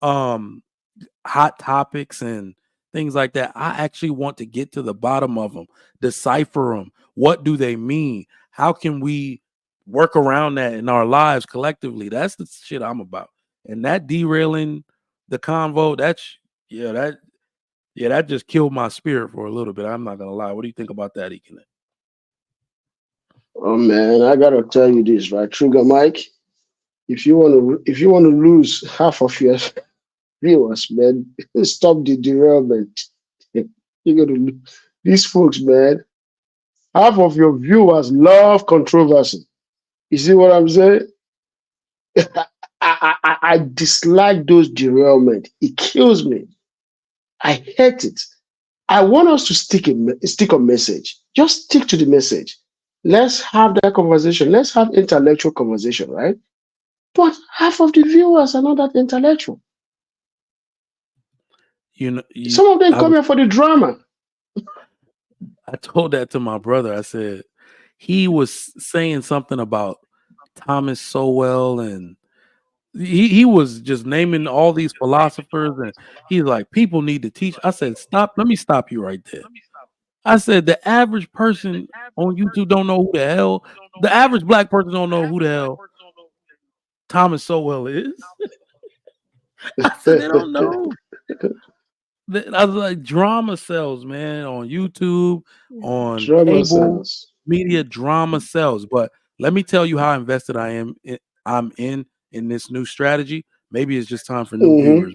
hot topics and things like that, I actually want to get to the bottom of them, decipher them. What do they mean? How can we work around that in our lives collectively? That's the shit I'm about. And that derailing the convo, that just killed my spirit for a little bit. I'm not gonna lie. What do you think about that, Econet? Oh man, I gotta tell you this, right? Trigger Mike, if you want to lose half of your viewers, man, stop the derailment. You're gonna these folks, man. Half of your viewers love controversy. You see what I'm saying? I dislike those derailment. It kills me. I hate it. I want us to stick a message. Just stick to the message. Let's have that conversation. Let's have intellectual conversation, right? But half of the viewers are not that intellectual. Some of them come here for the drama. I told that to my brother. I said he was saying something about Thomas Sowell, and he was just naming all these philosophers, and he's like, people need to teach. I said, stop. Let me stop you right there. I said the average person on YouTube don't know who the hell the average black person don't know who the hell Thomas Sowell is. I said they don't know. I was like, drama sells, man, on YouTube, on Drama cable cells. media, drama sells. But let me tell you how invested I am. I'm in this new strategy. Maybe it's just time for new Mm-hmm. viewers.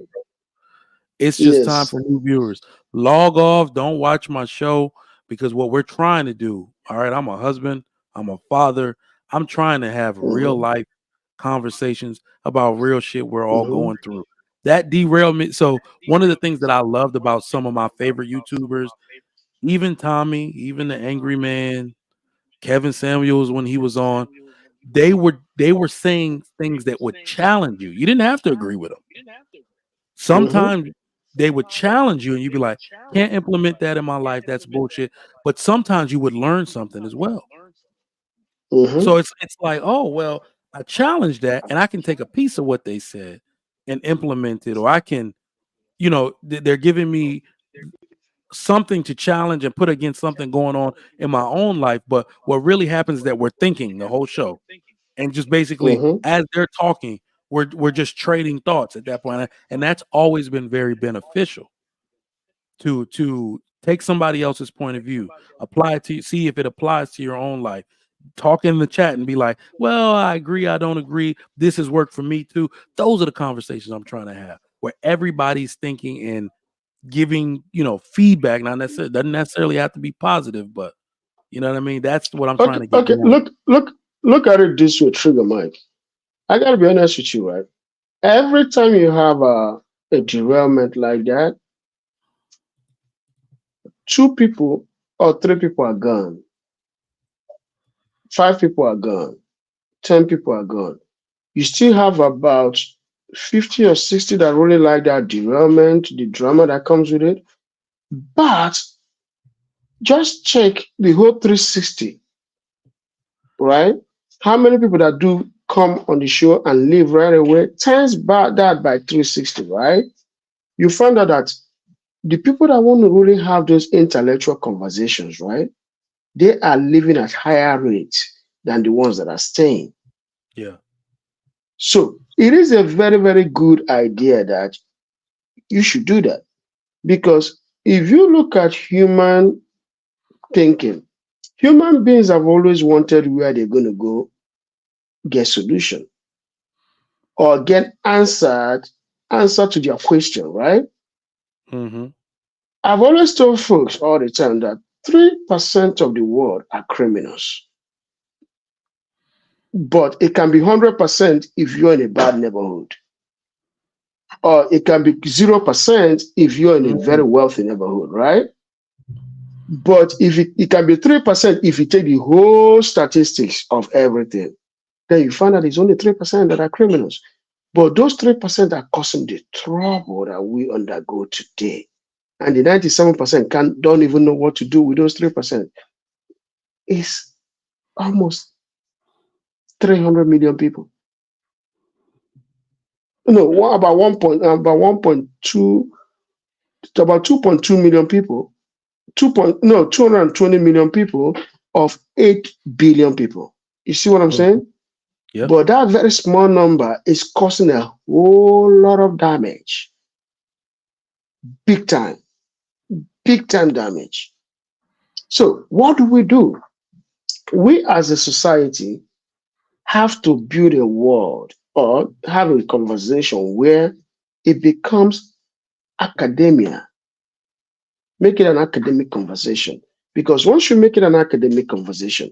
It's just time Yes. for new viewers. Log off. Don't watch my show because what we're trying to do. All right, I'm a husband. I'm a father. I'm trying to have real Mm-hmm. life conversations about real shit we're all Mm-hmm. going through. That derailment. So one of the things that I loved about some of my favorite YouTubers, even Tommy, even the Angry Man, Kevin Samuels when he was on, they were saying things that would challenge you. You didn't have to agree with them. Mm-hmm. Sometimes they would challenge you and you'd be like, can't implement that in my life. That's bullshit. But sometimes you would learn something as well. Mm-hmm. So it's like, oh well, I challenge that and I can take a piece of what they said and implement it, or I can, they're giving me something to challenge and put against something going on in my own life. But what really happens is that we're thinking the whole show. And just basically Mm-hmm. as they're talking, we're just trading thoughts at that point. And that's always been very beneficial to take somebody else's point of view, apply it to see if it applies to your own life. Talk in the chat and be like, well, I agree, I don't agree. This has worked for me too. Those are the conversations I'm trying to have where everybody's thinking and giving, feedback. Not necessarily doesn't necessarily have to be positive, but you know what I mean? That's what I'm trying Okay. to get Okay. going. Look at it this way, Trigger Mike. I gotta be honest with you, right? Every time you have a derailment like that, two people or three people are gone, five people are gone, 10 people are gone. You still have about 50 or 60 that really like that derailment, the drama that comes with it. But just check the whole 360, right? How many people that do come on the show and leave right away? Times that by 360, right? You find out that the people that want to really have those intellectual conversations, right? They are living at higher rates than the ones that are staying. Yeah. So it is a very, very good idea that you should do that. Because if you look at human thinking, human beings have always wanted where they're going to go get solution or get answer to their question, right? Mm-hmm. I've always told folks all the time that 3% of the world are criminals. But it can be 100% if you're in a bad neighborhood. Or it can be 0% if you're in a Mm-hmm. very wealthy neighborhood, right? But if it can be 3% if you take the whole statistics of everything, then you find that it's only 3% that are criminals. But those 3% are causing the trouble that we undergo today. And the 97% don't even know what to do with those 3%. It's almost 300 million people. No, about 1.2, about 2.2 million people, 220 million people of 8 billion people. You see what I'm Mm-hmm. saying? Yep. But that very small number is causing a whole lot of damage. Big time damage. So what do? We as a society have to build a world or have a conversation where it becomes academia. Make it an academic conversation. Because once you make it an academic conversation,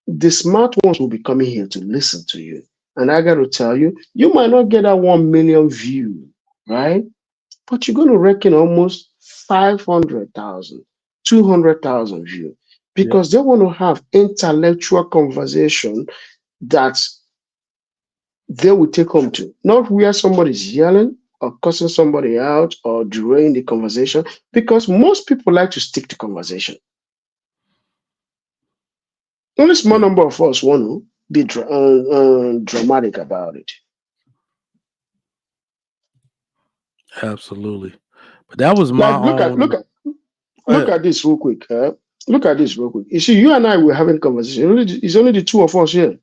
the smart ones will be coming here to listen to you. And I got to tell you, you might not get that 1 million view, right? But you're going to reckon almost 500,000, 200,000 view Yep. because they want to have intellectual conversation that they will take home to, not where somebody's yelling or cussing somebody out or derailing the conversation, because most people like to stick to conversation. Only small number of us want to be dramatic about it. Absolutely. But that was my Like look own. Go ahead. at this real quick. Look at this real quick. You see, you and I were having conversation. It's only the two of us here,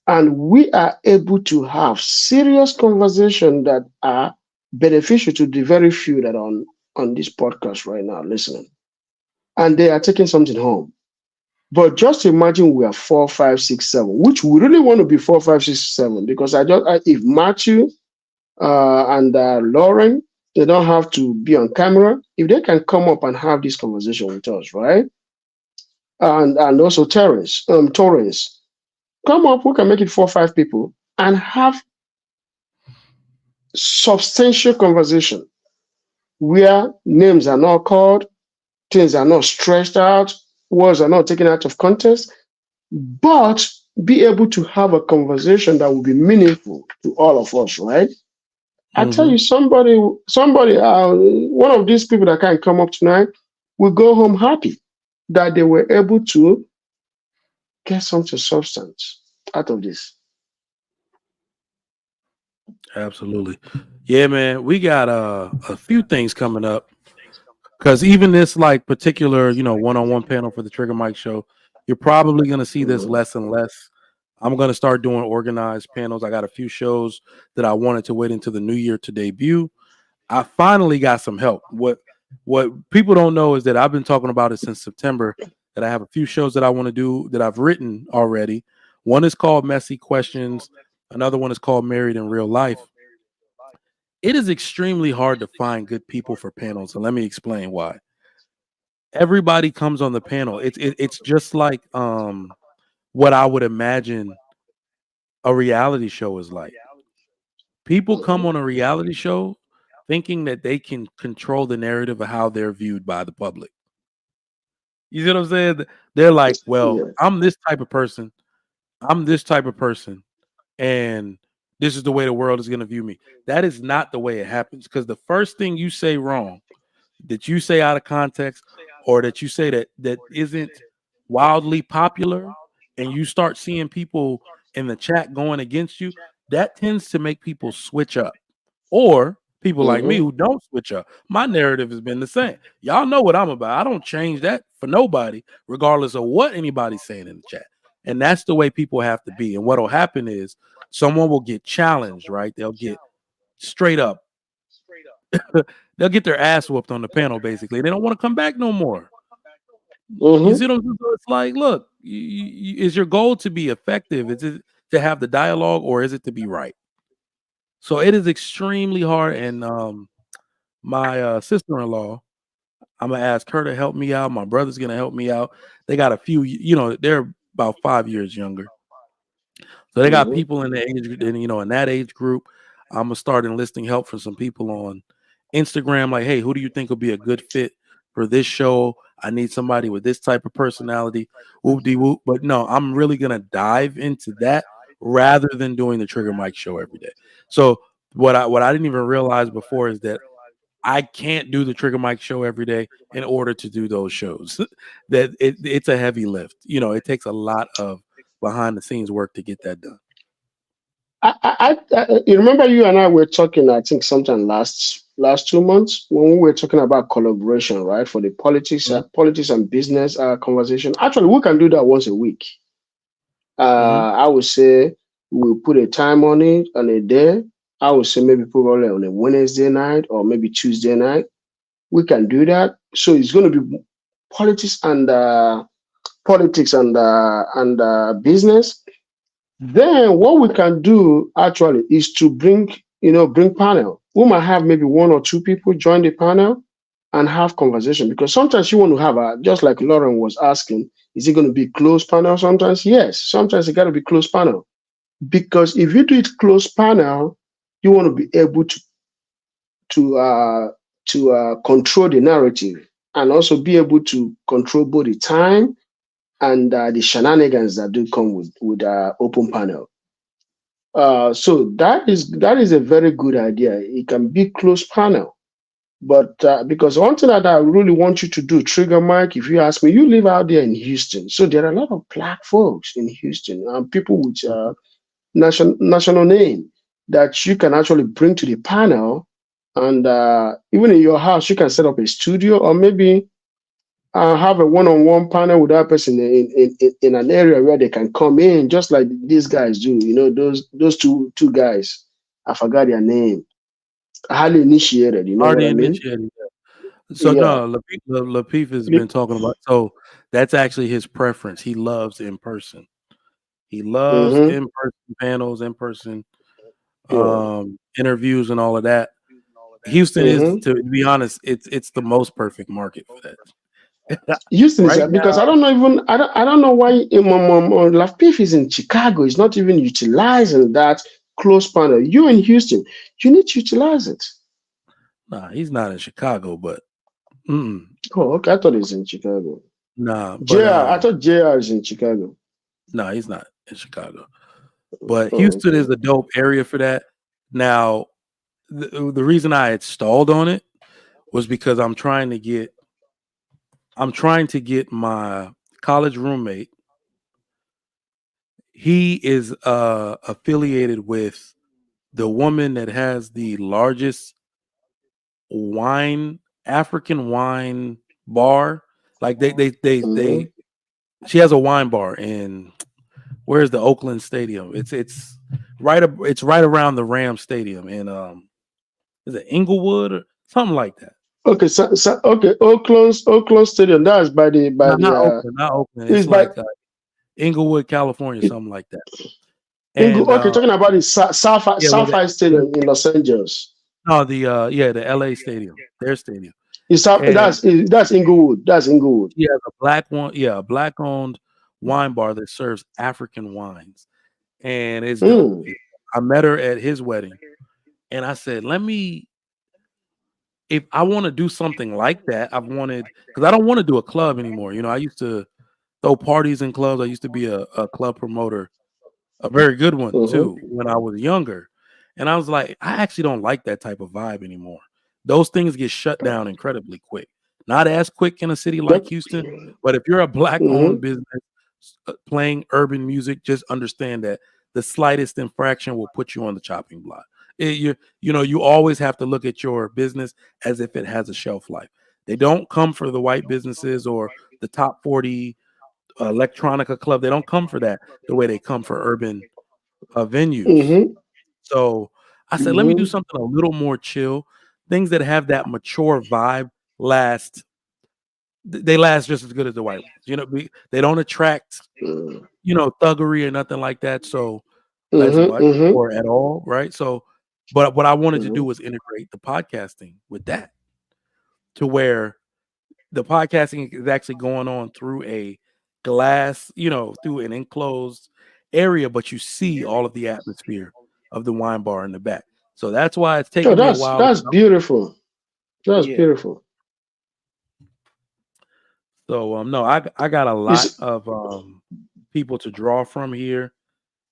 and we are able to have serious conversation that are beneficial to the very few that are on this podcast right now listening, and they are taking something home. But just imagine we are 4, 5, 6, 7, which we really want to be 4, 5, 6, 7, because if Matthew and Lauren, they don't have to be on camera. If they can come up and have this conversation with us, right? And also Torrance, come up. We can make it 4, 5 people and have substantial conversation where names are not called, things are not stretched out, words are not taken out of context, but be able to have a conversation that will be meaningful to all of us, right? I tell you, somebody, one of these people that can't come up tonight will go home happy that they were able to get something substance out of this. Absolutely. Yeah, man. We got a few things coming up. Because even this like particular, one-on-one panel for the Trigger Mike show, you're probably going to see this less and less. I'm going to start doing organized panels. I got a few shows that I wanted to wait until the new year to debut. I finally got some help. What people don't know is that I've been talking about it since September, that I have a few shows that I want to do that I've written already. One is called Messy Questions. Another one is called Married in Real Life. It is extremely hard to find good people for panels, and let me explain why. Everybody comes on the panel. It's just like what I would imagine a reality show is like. People come on a reality show thinking that they can control the narrative of how they're viewed by the public. You see what I'm saying? They're like, well, I'm this type of person. I'm this type of person. And this is the way the world is going to view me. That is not the way it happens. Because the first thing you say wrong, that you say out of context, or that you say that isn't wildly popular, and you start seeing people in the chat going against you, that tends to make people switch up. Or people like me who don't switch up. My narrative has been the same. Y'all know what I'm about. I don't change that for nobody, regardless of what anybody's saying in the chat. And that's the way people have to be. And what'll happen is someone will get challenged, right? They'll get straight up. They'll get their ass whooped on the panel, basically. They don't want to come back no more. You see what I'm saying? So it's like, look, is your goal to be effective? Is it to have the dialogue, or is it to be right? So it is extremely hard. And my sister-in-law, I'm going to ask her to help me out. My brother's going to help me out. They got a few, they're about 5 years younger. So they got people in the age, in that age group. I'm gonna start enlisting help from some people on Instagram. Like, hey, who do you think will be a good fit for this show? I need somebody with this type of personality. Whoop-de-whoop. But no, I'm really gonna dive into that rather than doing the Trigger Mike show every day. So what I didn't even realize before is that I can't do the Trigger Mike show every day in order to do those shows. That it's a heavy lift. It takes a lot of behind the scenes work to get that done. You remember you and I were talking, I think sometime last 2 months when we were talking about collaboration, right? For the politics and business conversation. Actually, we can do that once a week. I would say we'll put a time on it on a day. I would say maybe probably on a Wednesday night or maybe Tuesday night. We can do that. So it's going to be politics and business. Then what we can do actually is to bring panel. We might have maybe 1 or 2 people join the panel and have conversation, because sometimes you want to have just like Lauren was asking, is it going to be closed panel? Sometimes yes, sometimes it got to be closed panel, because if you do it closed panel, you want to be able to control the narrative and also be able to control both the time and the shenanigans that do come with open panel. So that is a very good idea. It can be closed panel. But because one thing that I really want you to do, Trigger Mike, if you ask me, you live out there in Houston. So there are a lot of black folks in Houston and people with national name that you can actually bring to the panel. And even in your house, you can set up a studio or maybe have a one-on-one panel with that person in an area where they can come in, just like these guys do. You know, those two guys. I forgot their name. Highly initiated. You know what Already I mean? initiated. So Yeah. no, Lapeef has been talking about. So that's actually his preference. He loves in person. He loves Mm-hmm. in person panels, in person Yeah. interviews, and all of that. Houston is, Mm-hmm. to be honest, it's the most perfect market for that. Houston is Right because now, I don't know why Lapeef is in Chicago. It's not even utilizing that close panel. You in Houston, you need to utilize it. nah, he's not in Chicago, but mm-mm, Oh, okay. I thought he's in Chicago. nah, but JR, I thought JR is in Chicago. no, he's not in Chicago. But Oh, Houston okay. is a dope area for that. Now, the reason I had stalled on it was because I'm trying to get my college roommate. He is affiliated with the woman that has the largest African wine bar. Like Mm-hmm. she has a wine bar in, where's the Oakland Stadium? It's right around the Ram Stadium in is it Inglewood or something like that? Okay, so okay, Oakland Stadium. That's by No, the not Oakland. It's it's by like Inglewood, California, something like that. And Okay, talking about the yeah, well, SoFi Stadium in Los Angeles. no, the LA Stadium, their stadium. It's And that's Inglewood. That's Inglewood. she has a black one, yeah, a black owned wine bar that serves African wines, and it's dope. Mm, I met her at his wedding, and I said, let me, if I want to do something like that, because I don't want to do a club anymore. I used to throw parties in clubs. I used to be a club promoter, a very good one mm-hmm, too, when I was younger. And I was like, I actually don't like that type of vibe anymore. Those things get shut down incredibly quick. Not as quick in a city like yep, Houston, but if you're a black owned mm-hmm, business playing urban music, just understand that the slightest infraction will put you on the chopping block. You always have to look at your business as if it has a shelf life. They don't come for the white businesses or the top 40 electronica club. They don't come for that the way they come for urban venues. mm-hmm, So I said, let me do mm-hmm. something a little more chill. Things that have that mature vibe last. They last just as good as the white ones. They don't attract thuggery or nothing like that. So as Mm-hmm, much mm-hmm, or at all, right? So, but what I wanted to do mm-hmm. was integrate the podcasting with that, to where the podcasting is actually going on through a glass, through an enclosed area, but you see all of the atmosphere of the wine bar in the back. So that's why it's Oh, taken me a while. that's beautiful. That's Yeah. beautiful. So no, I got a You lot see, of people to draw from here.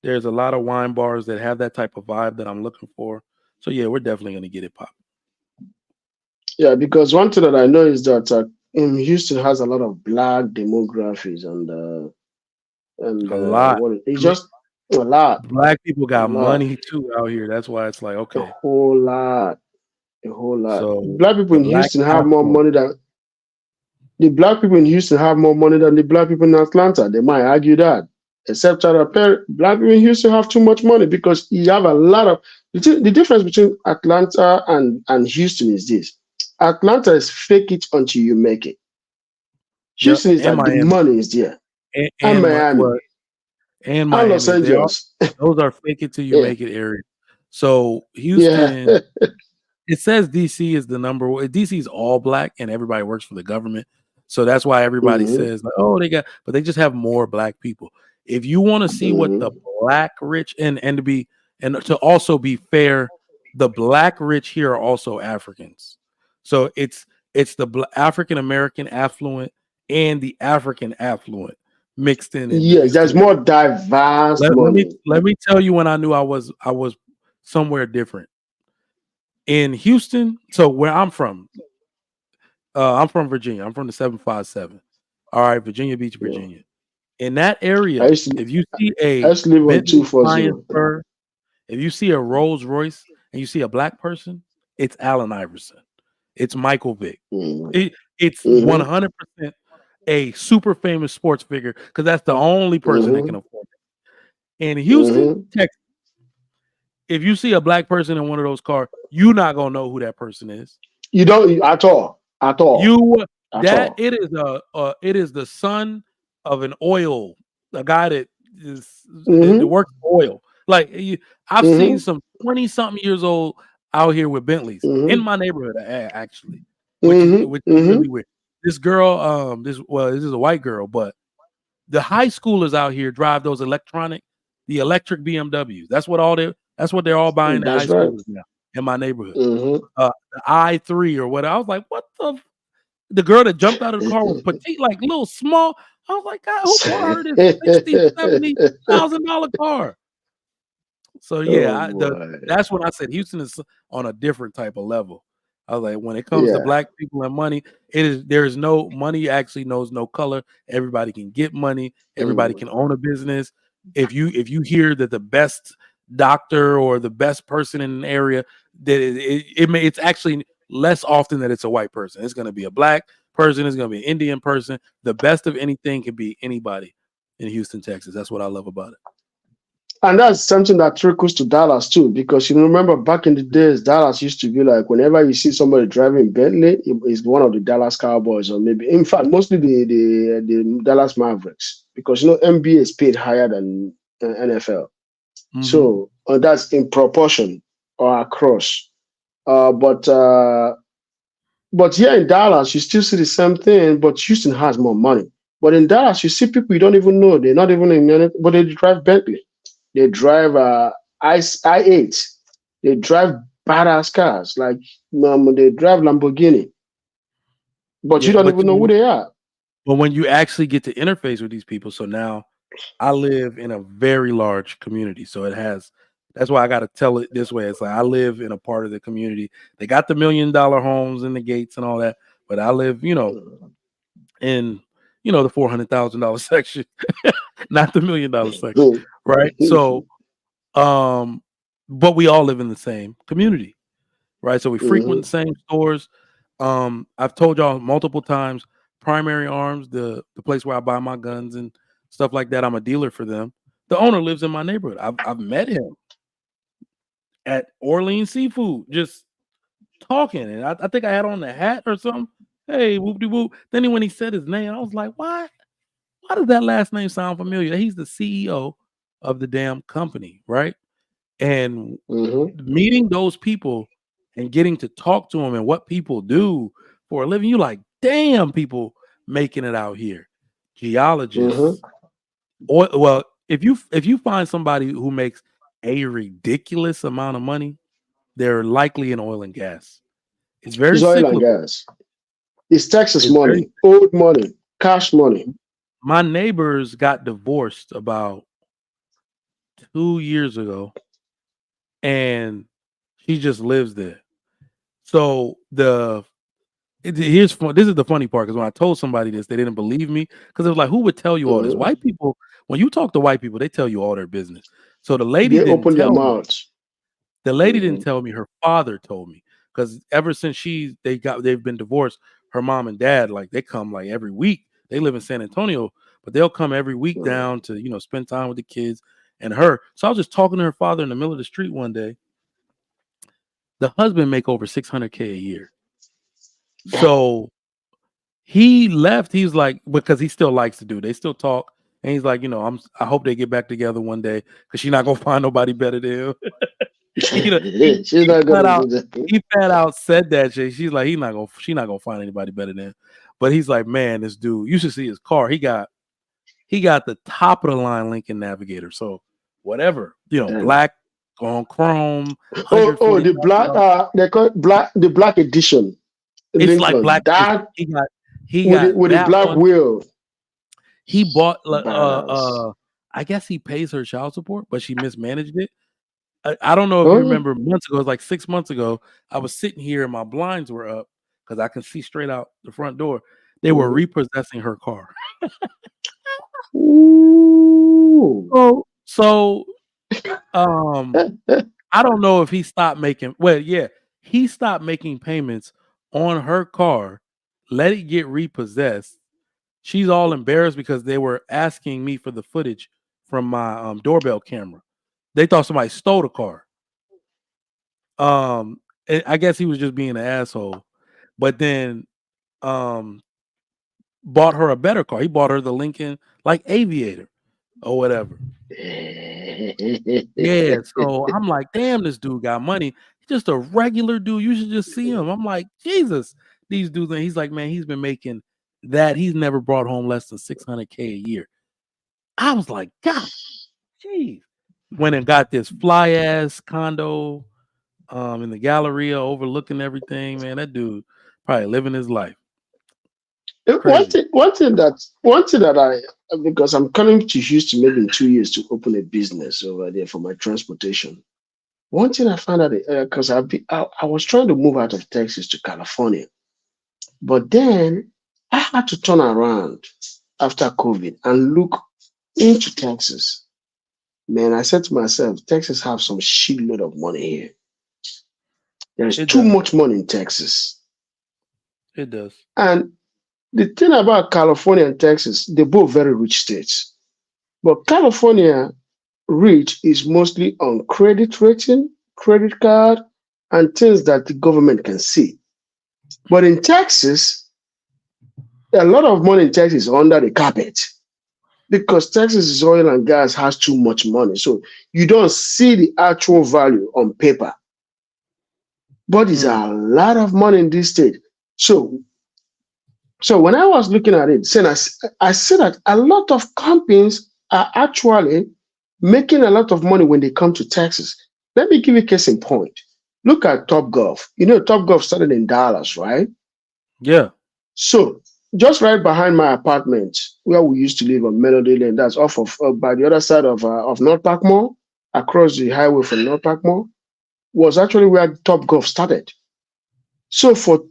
There's a lot of wine bars that have that type of vibe that I'm looking for. So yeah, we're definitely gonna get it popping. yeah, because one thing that I know is that Houston has a lot of black demographics and A lot. what it's I mean, just a lot, black people a got lot, money too out here. That's why it's like, a okay. whole lot, a whole lot. So Black people the in black Houston have more affluent. money than the black people in Houston have more money than the black people in Atlanta. They might argue that, except that black people in Houston have too much money because you have a lot of the difference between Atlanta and Houston is this: Atlanta is fake it until you make it. Yep. Houston is And that the Miami. money is there, And, and and what Miami, and and Los Miami. Angeles. Those are fake it till you Yeah, make it areas. So yeah. Houston, it says DC is the number one. DC is all black and everybody works for the government. So that's why everybody Hmm. says, like, oh, but they just have more black people. If you want to see what the Hmm. black rich and to also be fair, the black rich here are also Africans. So it's the African American affluent and the African affluent mixed in the Yes, Houston there's area. more diverse Let me money. let me tell you when I knew I was somewhere different. In Houston, so where I'm from Virginia. I'm from the 757. All right, Virginia Beach, Yeah. Virginia. In that I area, used to if you see I a used to live on Bentley 240. Flying Spur, if you see a Rolls Royce and you see a black person, it's Allen Iverson. It's Michael Vick. It's Mm-hmm. 100% a super famous sports figure because that's the only person that can Mm-hmm. afford it. In Houston, Mm-hmm. Texas, if you see a black person in one of those cars, you're not gonna know who that person is. You don't at all. At all. You At that all. it is the son of a guy that that Mm-hmm. works oil. Like I've seen Mm-hmm. some 20-something years old out here with Bentleys in Mm-hmm. my neighborhood, actually, Mm-hmm. which is Mm-hmm. really weird. This girl, this is a white girl, but the high schoolers out here drive those the electric BMWs. That's what they're all buying in high That's right. schoolers now in my neighborhood. Mm-hmm. The i3 or what. I was like, what the girl that jumped out of the car was petite, like little small. I was like, God, who bought her this $60,000-$70,000 car? So yeah, Oh boy. that's when I said Houston is on a different type of level. I was like, when it comes to Yeah. black people and money, there is no money actually knows no color. Everybody can get money. Everybody Mm. can own a business. If you hear that the best doctor or the best person in an area, that it's actually less often that it's a white person. It's going to be a black person. It's going to be an Indian person. The best of anything can be anybody in Houston, Texas. That's what I love about it. And that's something that trickles to Dallas too, because you remember back in the days, Dallas used to be like whenever you see somebody driving Bentley, it's one of the Dallas Cowboys, or maybe, in fact, mostly the Dallas Mavericks, because NBA is paid higher than NFL. Mm-hmm. So that's in proportion or across. But here in Dallas, you still see the same thing, but Houston has more money. But in Dallas, you see people you don't even know. They're not even in it, but they drive Bentley. They drive I8. They drive badass cars. Like they drive Lamborghini. But you Yeah, don't even know who they are. but when you actually get to interface with these people, so now I live in a very large community. So that's why I got to tell it this way. It's like I live in a part of the community. They got the $1 million homes and the gates and all that, but I live, in the $400,000 section, not the $1 million section, right? So, but we all live in the same community, right? So we frequent the same stores. I've told y'all multiple times, Primary Arms, the place where I buy my guns and stuff like that. I'm a dealer for them. The owner lives in my neighborhood. I've met him at Orleans Seafood, just talking, and I think I had on the hat or something. Hey, whoop de whoop. Then when he said his name, I was like, why? Why does that last name sound familiar? He's the CEO of the damn company, right? And meeting those people and getting to talk to them and what people do for a living, you like, damn, people making it out here. Geologists. Well, if you find somebody who makes a ridiculous amount of money, they're likely in oil and gas. It's very It's oil and cyclical. gas. It's Texas money, old money, cash money. My neighbors got divorced about 2 years ago, and she just lives there. So this is the funny part, because when I told somebody this, they didn't believe me, because it was like, who would tell you all this? White people, when you talk to white people, they tell you all their business. So the lady They didn't open their tell me. mouths. The lady didn't tell me. Her father told me, because ever since they've been divorced, her mom and dad, like, they come like every week. They live in San Antonio, but they'll come every week down to spend time with the kids and her. So I was just talking to her father in the middle of the street one day. The husband make over $600K a year. So he left. He's like, because he still likes to do. They still talk, and he's like, I hope they get back together one day, because she's not gonna find nobody better than him. She's not gonna do that. He flat out said that shit. She's like, she's not gonna find anybody better than him. But he's like, man, this dude, you should see his car. He got the top of the line Lincoln Navigator. So whatever, black on chrome. The black, they call it the black edition. It's Lincoln. like black. That he got with the black wheel. He bought I guess he pays her child support, but she mismanaged it. I don't know if you Oh, remember months ago, it was like 6 months ago. I was sitting here and my blinds were up because I can see straight out the front door. They were mhm. repossessing her car. Ooh. So I don't know if he stopped making. Well, yeah, he stopped making payments on her car, let it get repossessed. She's all embarrassed because they were asking me for the footage from my doorbell camera. They thought somebody stole the car. Um, I guess he was just being an asshole. But then um bought her a better car. He bought her the Lincoln like Aviator or whatever. Yeah, so I'm like, damn, this dude got money. He's just a regular dude. You should just see him. I'm like, Jesus, these dudes. And he's like, man, he's been making that. He's never brought home less than $600K a year. I was like, God, jeez. Went and got this fly ass condo in the Galleria overlooking everything. Man, that dude probably living his life. Crazy. One thing that because I'm coming to Houston maybe in 2 years to open a business over there for my transportation. One thing I found out because I was trying to move out of Texas to California, but then I had to turn around after COVID and look into Texas. Man, I said to myself, Texas have some shitload of money here. There's It too does. much money in Texas. It does. And the thing about California and Texas, they're both very rich states. But California rich is mostly on credit rating, credit card, and things that the government can see. But in Texas, a lot of money in Texas is under the carpet because Texas oil and gas has too much money. So you don't see the actual value on paper. But it's a lot of money in this state. So when I was looking at it, I see that a lot of companies are actually making a lot of money when they come to Texas. Let me give you a case in point. Look at Top Golf. You know, Top Golf started in Dallas, right? Yeah. So just right behind my apartment, where we used to live on Melody Lane, that's off of by the other side of North Park Mall, across the highway from North Park Mall, was actually where Top Golf started. So for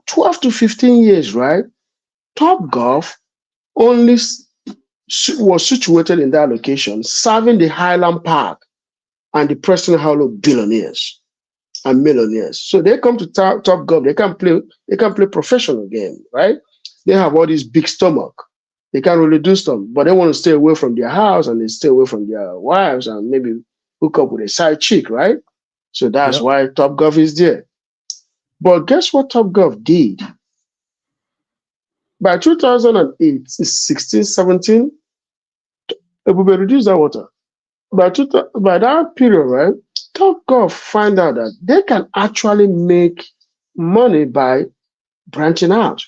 12 to 15 years, right, Top Golf only was situated in that location, serving the Highland Park and the Preston Hollow billionaires and millionaires. So they come to Top Golf. They can play professional game, right? They have all this big stomach. They can't really do stuff, but they want to stay away from their house and they stay away from their wives and maybe hook up with a side chick, right? So that's Yep. why Top Golf is there. But guess what Top Golf did? By 2008, 16, 17, we reduced that water. By that period, right, Top Golf find out that they can actually make money by branching out.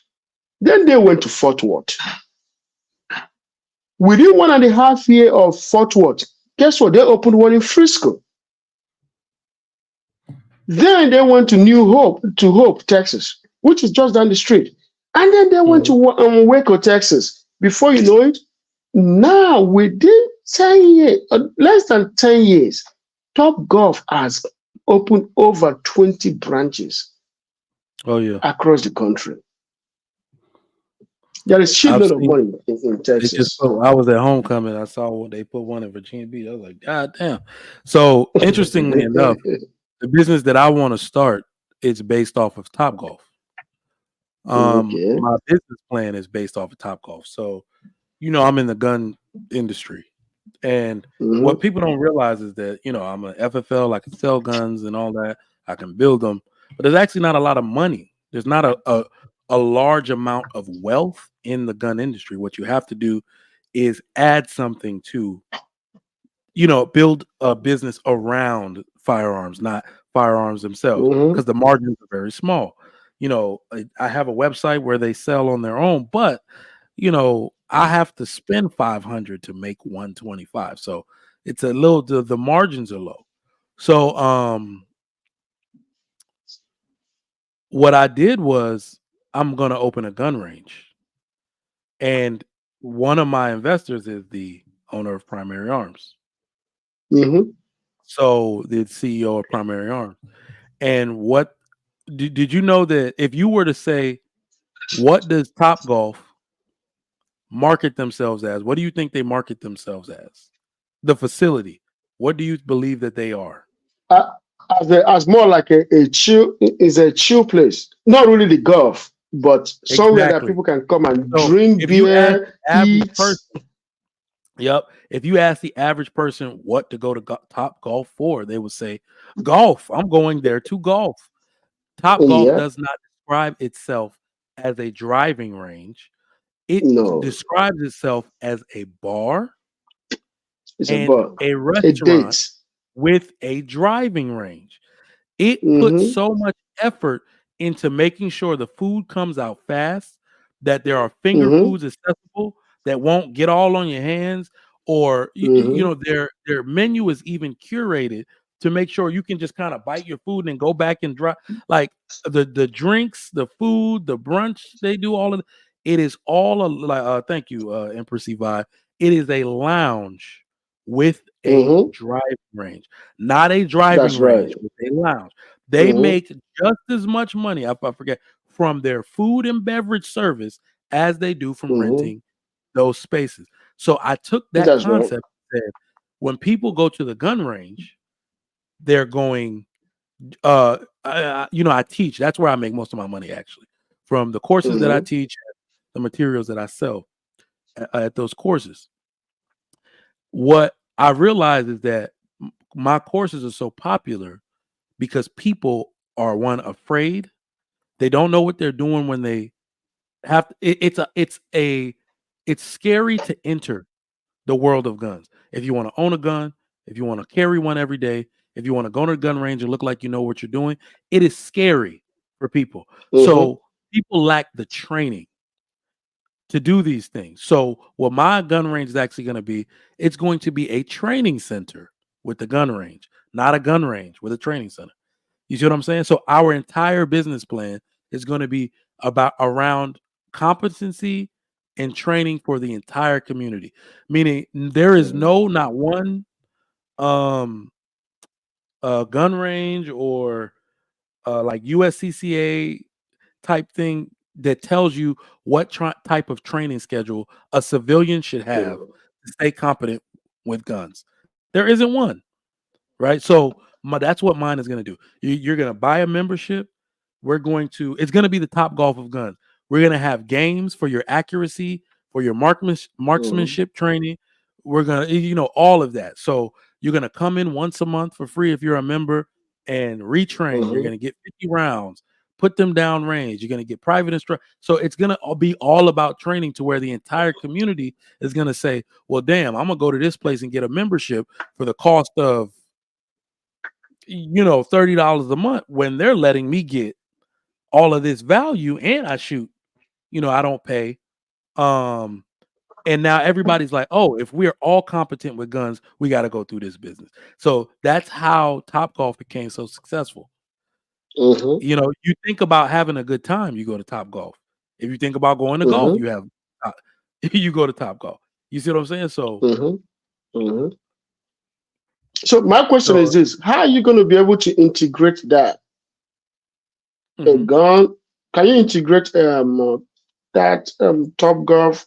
Then they went to Fort Worth. Within 1.5 years of Fort Worth, guess what? They opened one in Frisco. Then they went to Hope, Texas, which is just down the street. And then they went to Waco, Texas. Before you know it, now within 10 years, less than 10 years, Top Golf has opened over 20 branches across the country. There is a I've shitload of seen money in Texas. I was at homecoming. I saw they put one in Virginia Beach. I was like, God damn. So interestingly enough, the business that I want to start is based off of Top Golf. Okay. My business plan is based off of Top Golf. So, I'm in the gun industry. And what people don't realize is that, I'm an FFL, I can sell guns and all that. I can build them, but there's actually not a lot of money. There's not a large amount of wealth in the gun industry. What you have to do is add something to, build a business around firearms, not firearms themselves, because the margins are very small. I have a website where they sell on their own, but I have to spend 500 to make 125. So it's a little, the margins are low. So what I did was I'm going to open a gun range. And one of my investors is the owner of Primary Arms. So the CEO of Primary Arms. And what did you know that if you were to say, what does Top Golf market themselves as? What do you think they market themselves as? The facility. What do you believe that they are? Uh, as more like a chill, is a chill place. Not really the golf, but somewhere that Exactly. people can come and So drink if you ask beer, the average eat. person, yep, if you ask the average person what to go to Top Golf for, they would say, golf. I'm going there to golf. Top Golf Yeah, does not describe itself as a driving range. It no, describes itself as a bar it's a and bug. a A restaurant date. with a driving range. It puts Mm-hmm. so much effort into making sure the food comes out fast, that there are finger Mm-hmm. foods accessible that won't get all on your hands, or Mm-hmm. their menu is even curated to make sure you can just kind of bite your food and go back and dry. Like the drinks, the food, the brunch, they do all of it is all like thank you, Empress Vibe. It is a lounge with a Mm-hmm. driving range, not a driving That's right. range with a lounge. They Mm-hmm. make just as much money, if I forget, from their food and beverage service as they do from Mm-hmm. renting those spaces. So I took that That's right. concept and said, when people go to the gun range, they're going, I teach. That's where I make most of my money actually, from the courses that I Mm-hmm. teach, the materials that I sell at those courses. What I realize is that my courses are so popular because people are one afraid. They don't know what they're doing when they have it's scary to enter the world of guns. If you want to own a gun, if you want to carry one every day, if you want to go to a gun range and look like you know what you're doing, it is scary for people. Mm-hmm. So people lack the training to do these things. So what my gun range is actually going to be, it's going to be a training center with the gun range, not a gun range with a training center. You see what I'm saying? So our entire business plan is going to be about around competency and training for the entire community. Meaning there is not one um gun range or like USCCA type thing that tells you what type of training schedule a civilian should have to stay competent with guns. There isn't one. Right? So that's what mine is going to do. You're going to buy a membership. It's going to be the Top Golf of guns. We're going to have games for your accuracy, for your Mm-hmm. marksmanship training. We're going to, all of that. So you're going to come in once a month for free if you're a member and retrain. You're Mm-hmm. going to get 50 rounds, put them down range. You're going to get private instruction. So it's going to be all about training to where the entire community is going to say, well, damn, I'm going to go to this place and get a membership for the cost of $30 a month when they're letting me get all of this value and I shoot, I don't pay. Um, and now everybody's like, oh, if we're all competent with guns, we got to go through this business. So that's how Top Golf became so successful. Mm-hmm. You think about having a good time, you go to Top Golf. If you think about going to golf, Mm-hmm. uh, you go to Top Golf. You see what I'm saying? So, Mm-hmm. Mm-hmm. So my question so is this: how are you going to be able to integrate that a mhm. gun? Can you integrate that Top Golf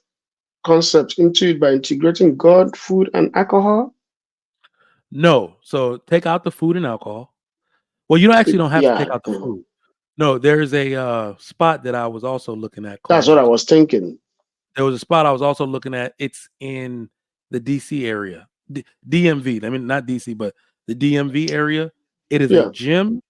concept into it by integrating God, food, and alcohol? No. So take out the food and alcohol. Well, you actually don't have to take Yeah, out the food. No, there's a spot that I was also looking at that's what I called. was thinking. There was a spot I was also looking at. It's in the DC area, DMV. I mean, not DC, but the DMV area. It is a Yeah. gym,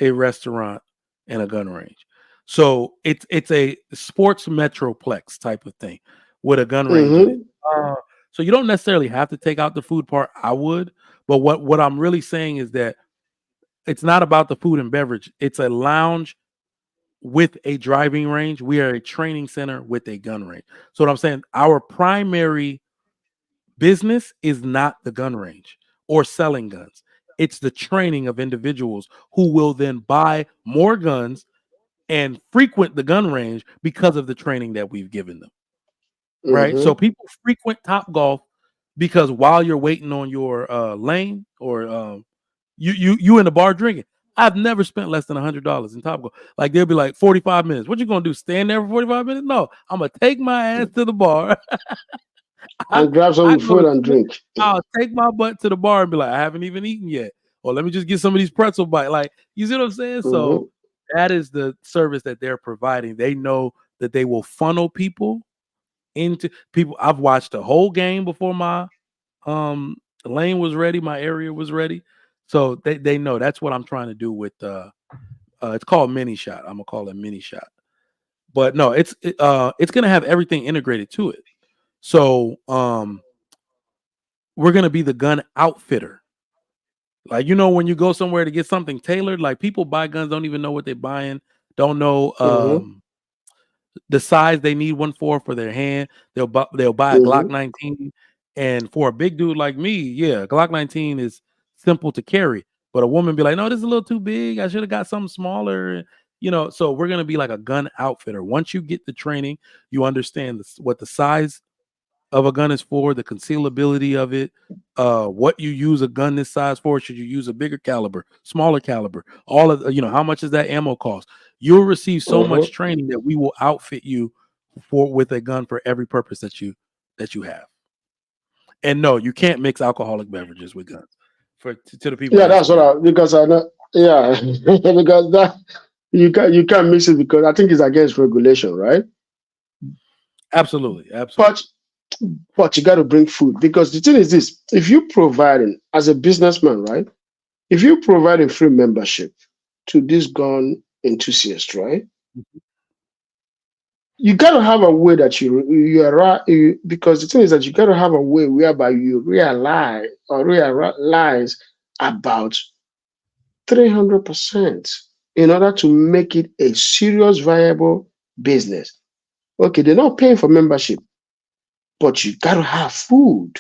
a restaurant, and a gun range. So it's a sports metroplex type of thing with a gun range in it. Mm-hmm. Uh, so you don't necessarily have to take out the food part. I would, but what I'm really saying is that it's not about the food and beverage. It's a lounge with a driving range. We are a training center with a gun range. So what I'm saying, our primary business is not the gun range or selling guns. It's the training of individuals who will then buy more guns and frequent the gun range because of the training that we've given them. Right? So Mm-hmm. people frequent Top Golf because while you're waiting on your lane or You in the bar drinking. I've never spent less than $100 in Top Golf. Like they'll be like 45 minutes. What you gonna do? Stand there for 45 minutes? No, I'm gonna take my ass to the bar. I, And grab I some go food to and sleep. drink. I'll take my butt to the bar and be like, I haven't even eaten yet. Or let me just get some of these pretzel bites. Like, you see what I'm saying? Mm-hmm. So that is the service that they're providing. They know that they will funnel people into people. I've watched the whole game before my lane was ready, my area was ready. So they know that's what I'm trying to do with it's called mini shot. I'm gonna call it mini shot. But no, it's gonna have everything integrated to it. So we're gonna be the gun outfitter. Like, when you go somewhere to get something tailored, like people buy guns, don't even know what they're buying, don't know Mm-hmm. the size they need one for their hand. They'll buy a Glock Mm-hmm. 19, and for a big dude like me, yeah, Glock 19 is simple to carry. But a woman be like, no, this is a little too big. I should have got something smaller. So we're gonna be like a gun outfitter. Once you get the training, you understand what the size of a gun is for, the concealability of it, what you use a gun this size for. Should you use a bigger caliber, smaller caliber? All of how much does that ammo cost? You'll receive so much Mm-hmm. training that we will outfit you with a gun for every purpose that you have. And no, you can't mix alcoholic beverages with guns. To the people Yeah, that's that's what wondering. because I know. Yeah, because that you can't mix it because I think it's against regulation, right? Absolutely, absolutely. But you got to bring food because the thing is this: if you providing as a businessman, right? If you providing free membership to this gun enthusiast, right? You got to have a way that you are right because the thing is that you got to have a way whereby you realize about 300% in order to make it a serious viable business. Okay, they're not paying for membership, but you got to have food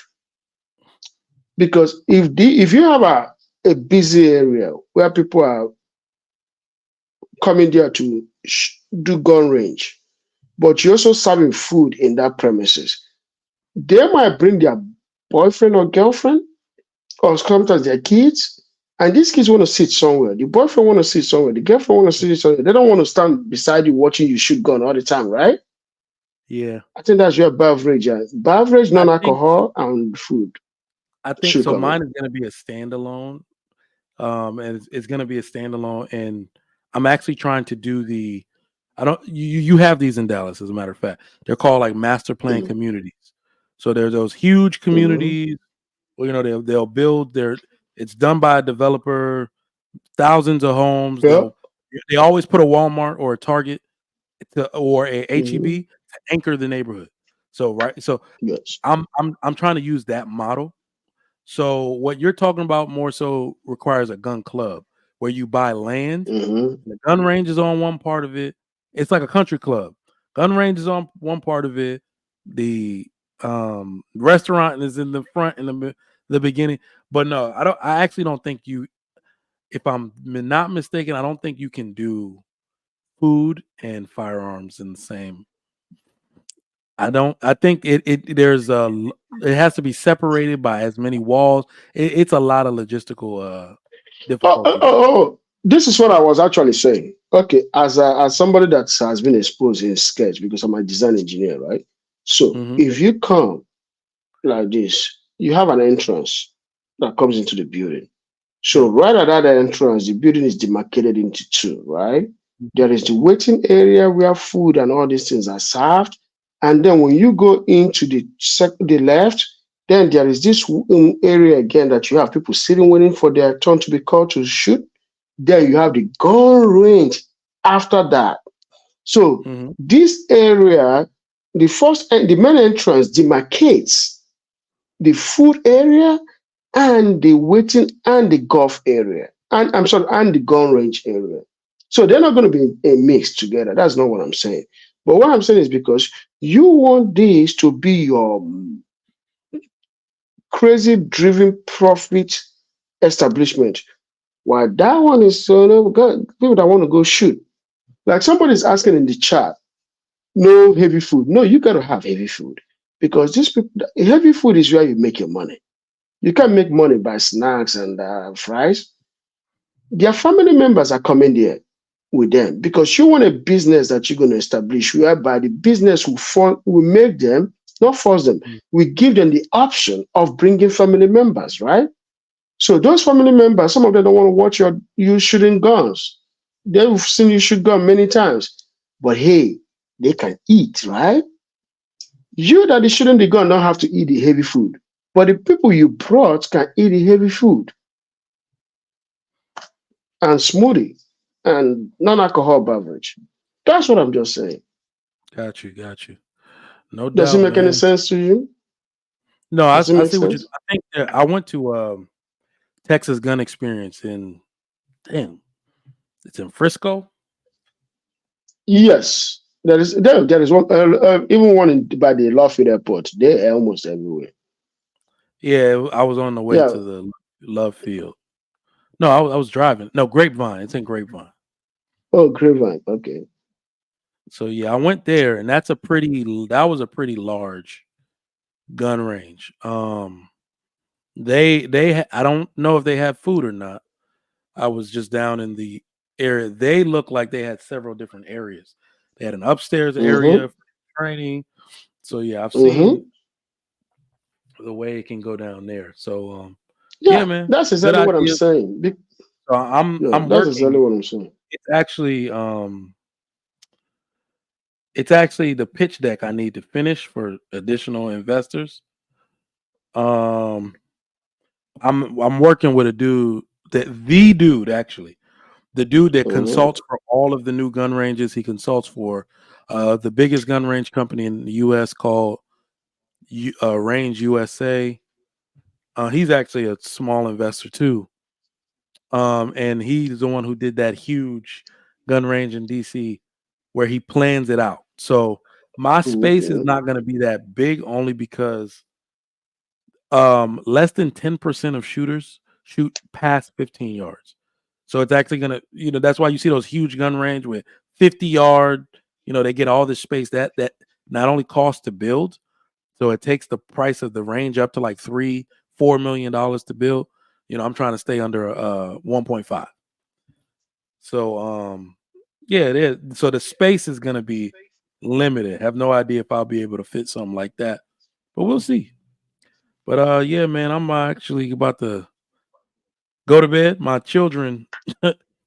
because if you have a busy area where people are coming there to do gun range, but you're also serving food in that premises, they might bring their boyfriend or girlfriend or sometimes their kids, and these kids want to sit somewhere. The boyfriend want to sit somewhere. The girlfriend want to sit somewhere. They don't want to stand beside you watching you shoot gun all the time, right? Yeah, I think that's your beverage. Beverage, I think non-alcohol, and food. so. Sugar, man. Mine is going to be a standalone. And it's going to be a standalone. And I'm actually trying to do I don't, you have these in Dallas, as a matter of fact. They're called like master plan Mm-hmm. communities. So there's those huge Mm-hmm. communities where, they'll build it's done by a developer, thousands of homes. Yeah. They always put a Walmart or a Target or a Mm-hmm. HEB to anchor the neighborhood. So, right. So Yes. I'm trying to use that model. So what you're talking about more so requires a gun club where you buy land. Mm-hmm. The gun range is on one part of it. It's like a country club. Gun range is on one part of it. The restaurant is in the front in the beginning. But no, I actually don't think if I'm not mistaken, I don't think you can do food and firearms in the same. I don't. I think it has to be separated by as many walls. It's a lot of logistical Oh, oh, difficulty there. oh, oh. This is what I was actually saying. Okay, as somebody that has been exposed in sketch because I'm a design engineer, right? So Hmm. if you come like this, you have an entrance that comes into the building. So Yep. right at that entrance, the building is demarcated into two, right? Mhm. There is the waiting area where food and all these things are served. And then when you go into the left, then there is this area again that you have people sitting waiting for their turn to be called to shoot. Then you have the gun range after that. So Mhm. this area, the main entrance demarcates the food area and the waiting and the golf area. And I'm sorry, and the gun range area. So they're not going to be a mix together. That's not what I'm saying. But what I'm saying is because you want this to be your crazy driven profit establishment. While that one is people that want to go shoot. Like somebody's asking in the chat, no heavy food. No, you got to have heavy food because these people, heavy food is where you make your money. You can't make money by snacks and fries. Their family members are coming there with them because you want a business that you're going to establish whereby the business will make them, not force them, we give them the option of bringing family members, right? So those family members, some of them don't want to watch you shooting guns. They've seen you shoot gun many times. But hey, they can eat, right? You that is shooting the gun don't have to eat the heavy food. But the people you brought can eat the heavy food and smoothie and non-alcohol beverage. That's what I'm just saying. Got you. No Does it doubt, make any man. sense to you? No, I Does it make see what you. sense? I think that I went to Texas Gun Experience in, damn, it's in Frisco. Yes. There is one, even one by the Lapeef Airport. They are almost everywhere. Yeah, I was on the way Yeah. to the Love Field. No, I was driving. No, Grapevine. It's in Grapevine. Oh, Grapevine. Okay. So yeah, I went there, and that was a pretty large gun range. I don't know if they have food or not. I was just down in the area. They looked like they had several different areas. They had an upstairs area Mm-hmm. for training. So yeah, I've Mm-hmm. seen the way it can go down there. So yeah, Yeah, man, that's good exactly what I'm idea. saying. So Yeah, I'm that's exactly working. what I'm saying. It's actually the pitch deck I need to finish for additional investors. Um, I'm working with a dude the dude that Mm-hmm. consults for all of the new gun ranges. He consults for the biggest gun range company in the U.S. called Range USA. He's actually a small investor too, and he's the one who did that huge gun range in DC where he plans it out. So my space is Okay. not going to be that big, only because less than 10% of shooters shoot past 15 yards. So it's actually gonna, that's why you see those huge gun range with 50-yard. They get all this space that not only costs to build, so it takes the price of the range up to like $3-4 million to build. I'm trying to stay under 1.5. So yeah, it is. So the space is gonna be limited. Have no idea if I'll be able to fit something like that, but we'll see. But yeah, man, I'm actually about to go to bed. My children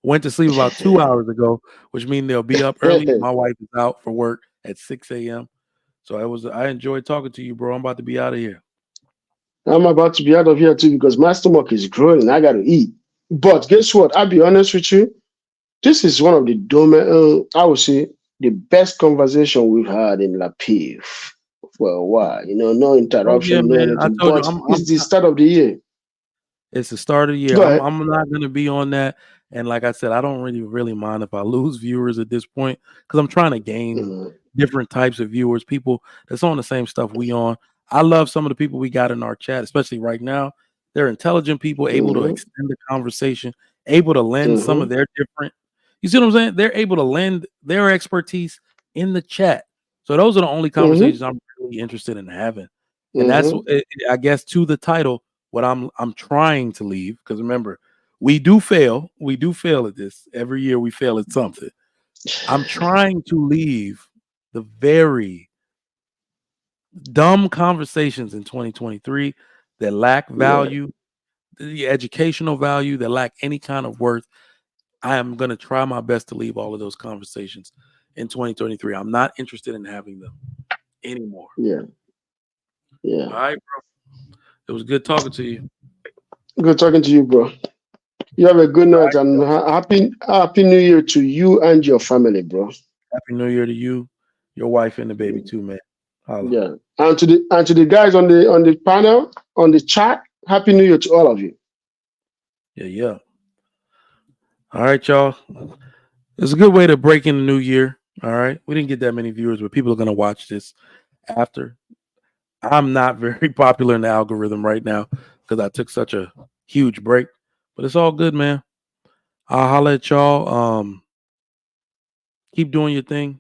went to sleep about 2 hours ago, which means they'll be up early. My wife is out for work at 6 a.m. So I enjoyed talking to you, bro. I'm about to be out of here. I'm about to be out of here too because my stomach is growing. I got to eat. But guess what? I'll be honest with you. This is one of the I would say, the best conversation we've had in Lapeef for a while. No Oh yeah, interruption, no man. I anything. told you But it's the start of the year. it's the start of the year. Go I'm ahead. I'm not gonna be on that. And like I said, I don't really mind if I lose viewers at this point, because I'm trying to gain Mhm. different types of viewers, people that's on the same stuff we on. I love some of the people we got in our chat, especially right now. They're intelligent people, able to Mhm. extend the conversation, able to lend some of Mhm. their different. You see what I'm saying? They're able to lend their expertise in the chat. So those are the only Mhm. conversations I'm really interested in having. And that's, Mhm. I guess, to the title, what I'm trying to leave, because remember, we do fail at this every year. We fail at something. I'm trying to leave the very dumb conversations in 2023 that lack Yeah. value, the educational value, that lack any kind of worth. I am going to try my best to leave all of those conversations in 2023. I'm not interested in having them anymore. Yeah. Yeah. All right, bro. It was good talking to you. Good talking to you, bro. You have a good All night right. and happy New Year to you and your family, bro. Happy New Year to you, your wife, and the baby Mm. too, man. Holla. Yeah. And to the guys on the panel, on the chat, happy New Year to all of you. Yeah, yeah. All right, y'all. It's a good way to break in the new year. All right. We didn't get that many viewers, but people are going to watch this after. I'm not very popular in the algorithm right now because I took such a huge break, but it's all good, man. I'll holler at y'all. Keep doing your thing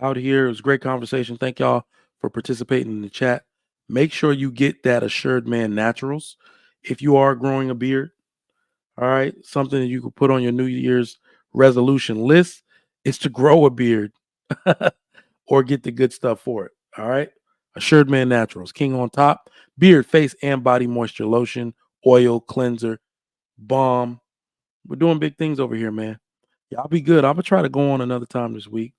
out here. It was a great conversation. Thank y'all for participating in the chat. Make sure you get that Assured Man Naturals if you are growing a beard. All right. Something that you could put on your New Year's resolution list is to grow a beard or get the good stuff for it. All right. Assured Man Naturals, King on top, beard, face, and body moisture lotion, oil, cleanser, balm. We're doing big things over here, man. Y'all be good. I'm gonna try to go on another time this week.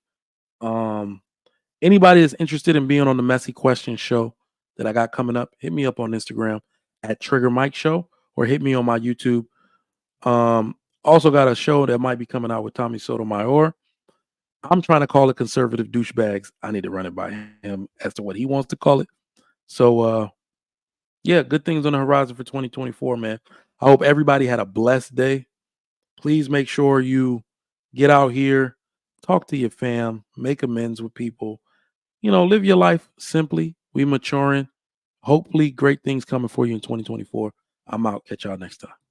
Anybody that's interested in being on the Messy Question show that I got coming up, hit me up on Instagram at Trigger Mike Show or hit me on my YouTube. Also got a show that might be coming out with Tommy Sotomayor. I'm trying to call it Conservative Douchebags. I need to run it by him as to what he wants to call it. So yeah, good things on the horizon for 2024, man. I hope everybody had a blessed day. Please make sure you get out here, talk to your fam, make amends with people. Live your life simply. We maturing. Hopefully great things coming for you in 2024. I'm out. Catch y'all next time.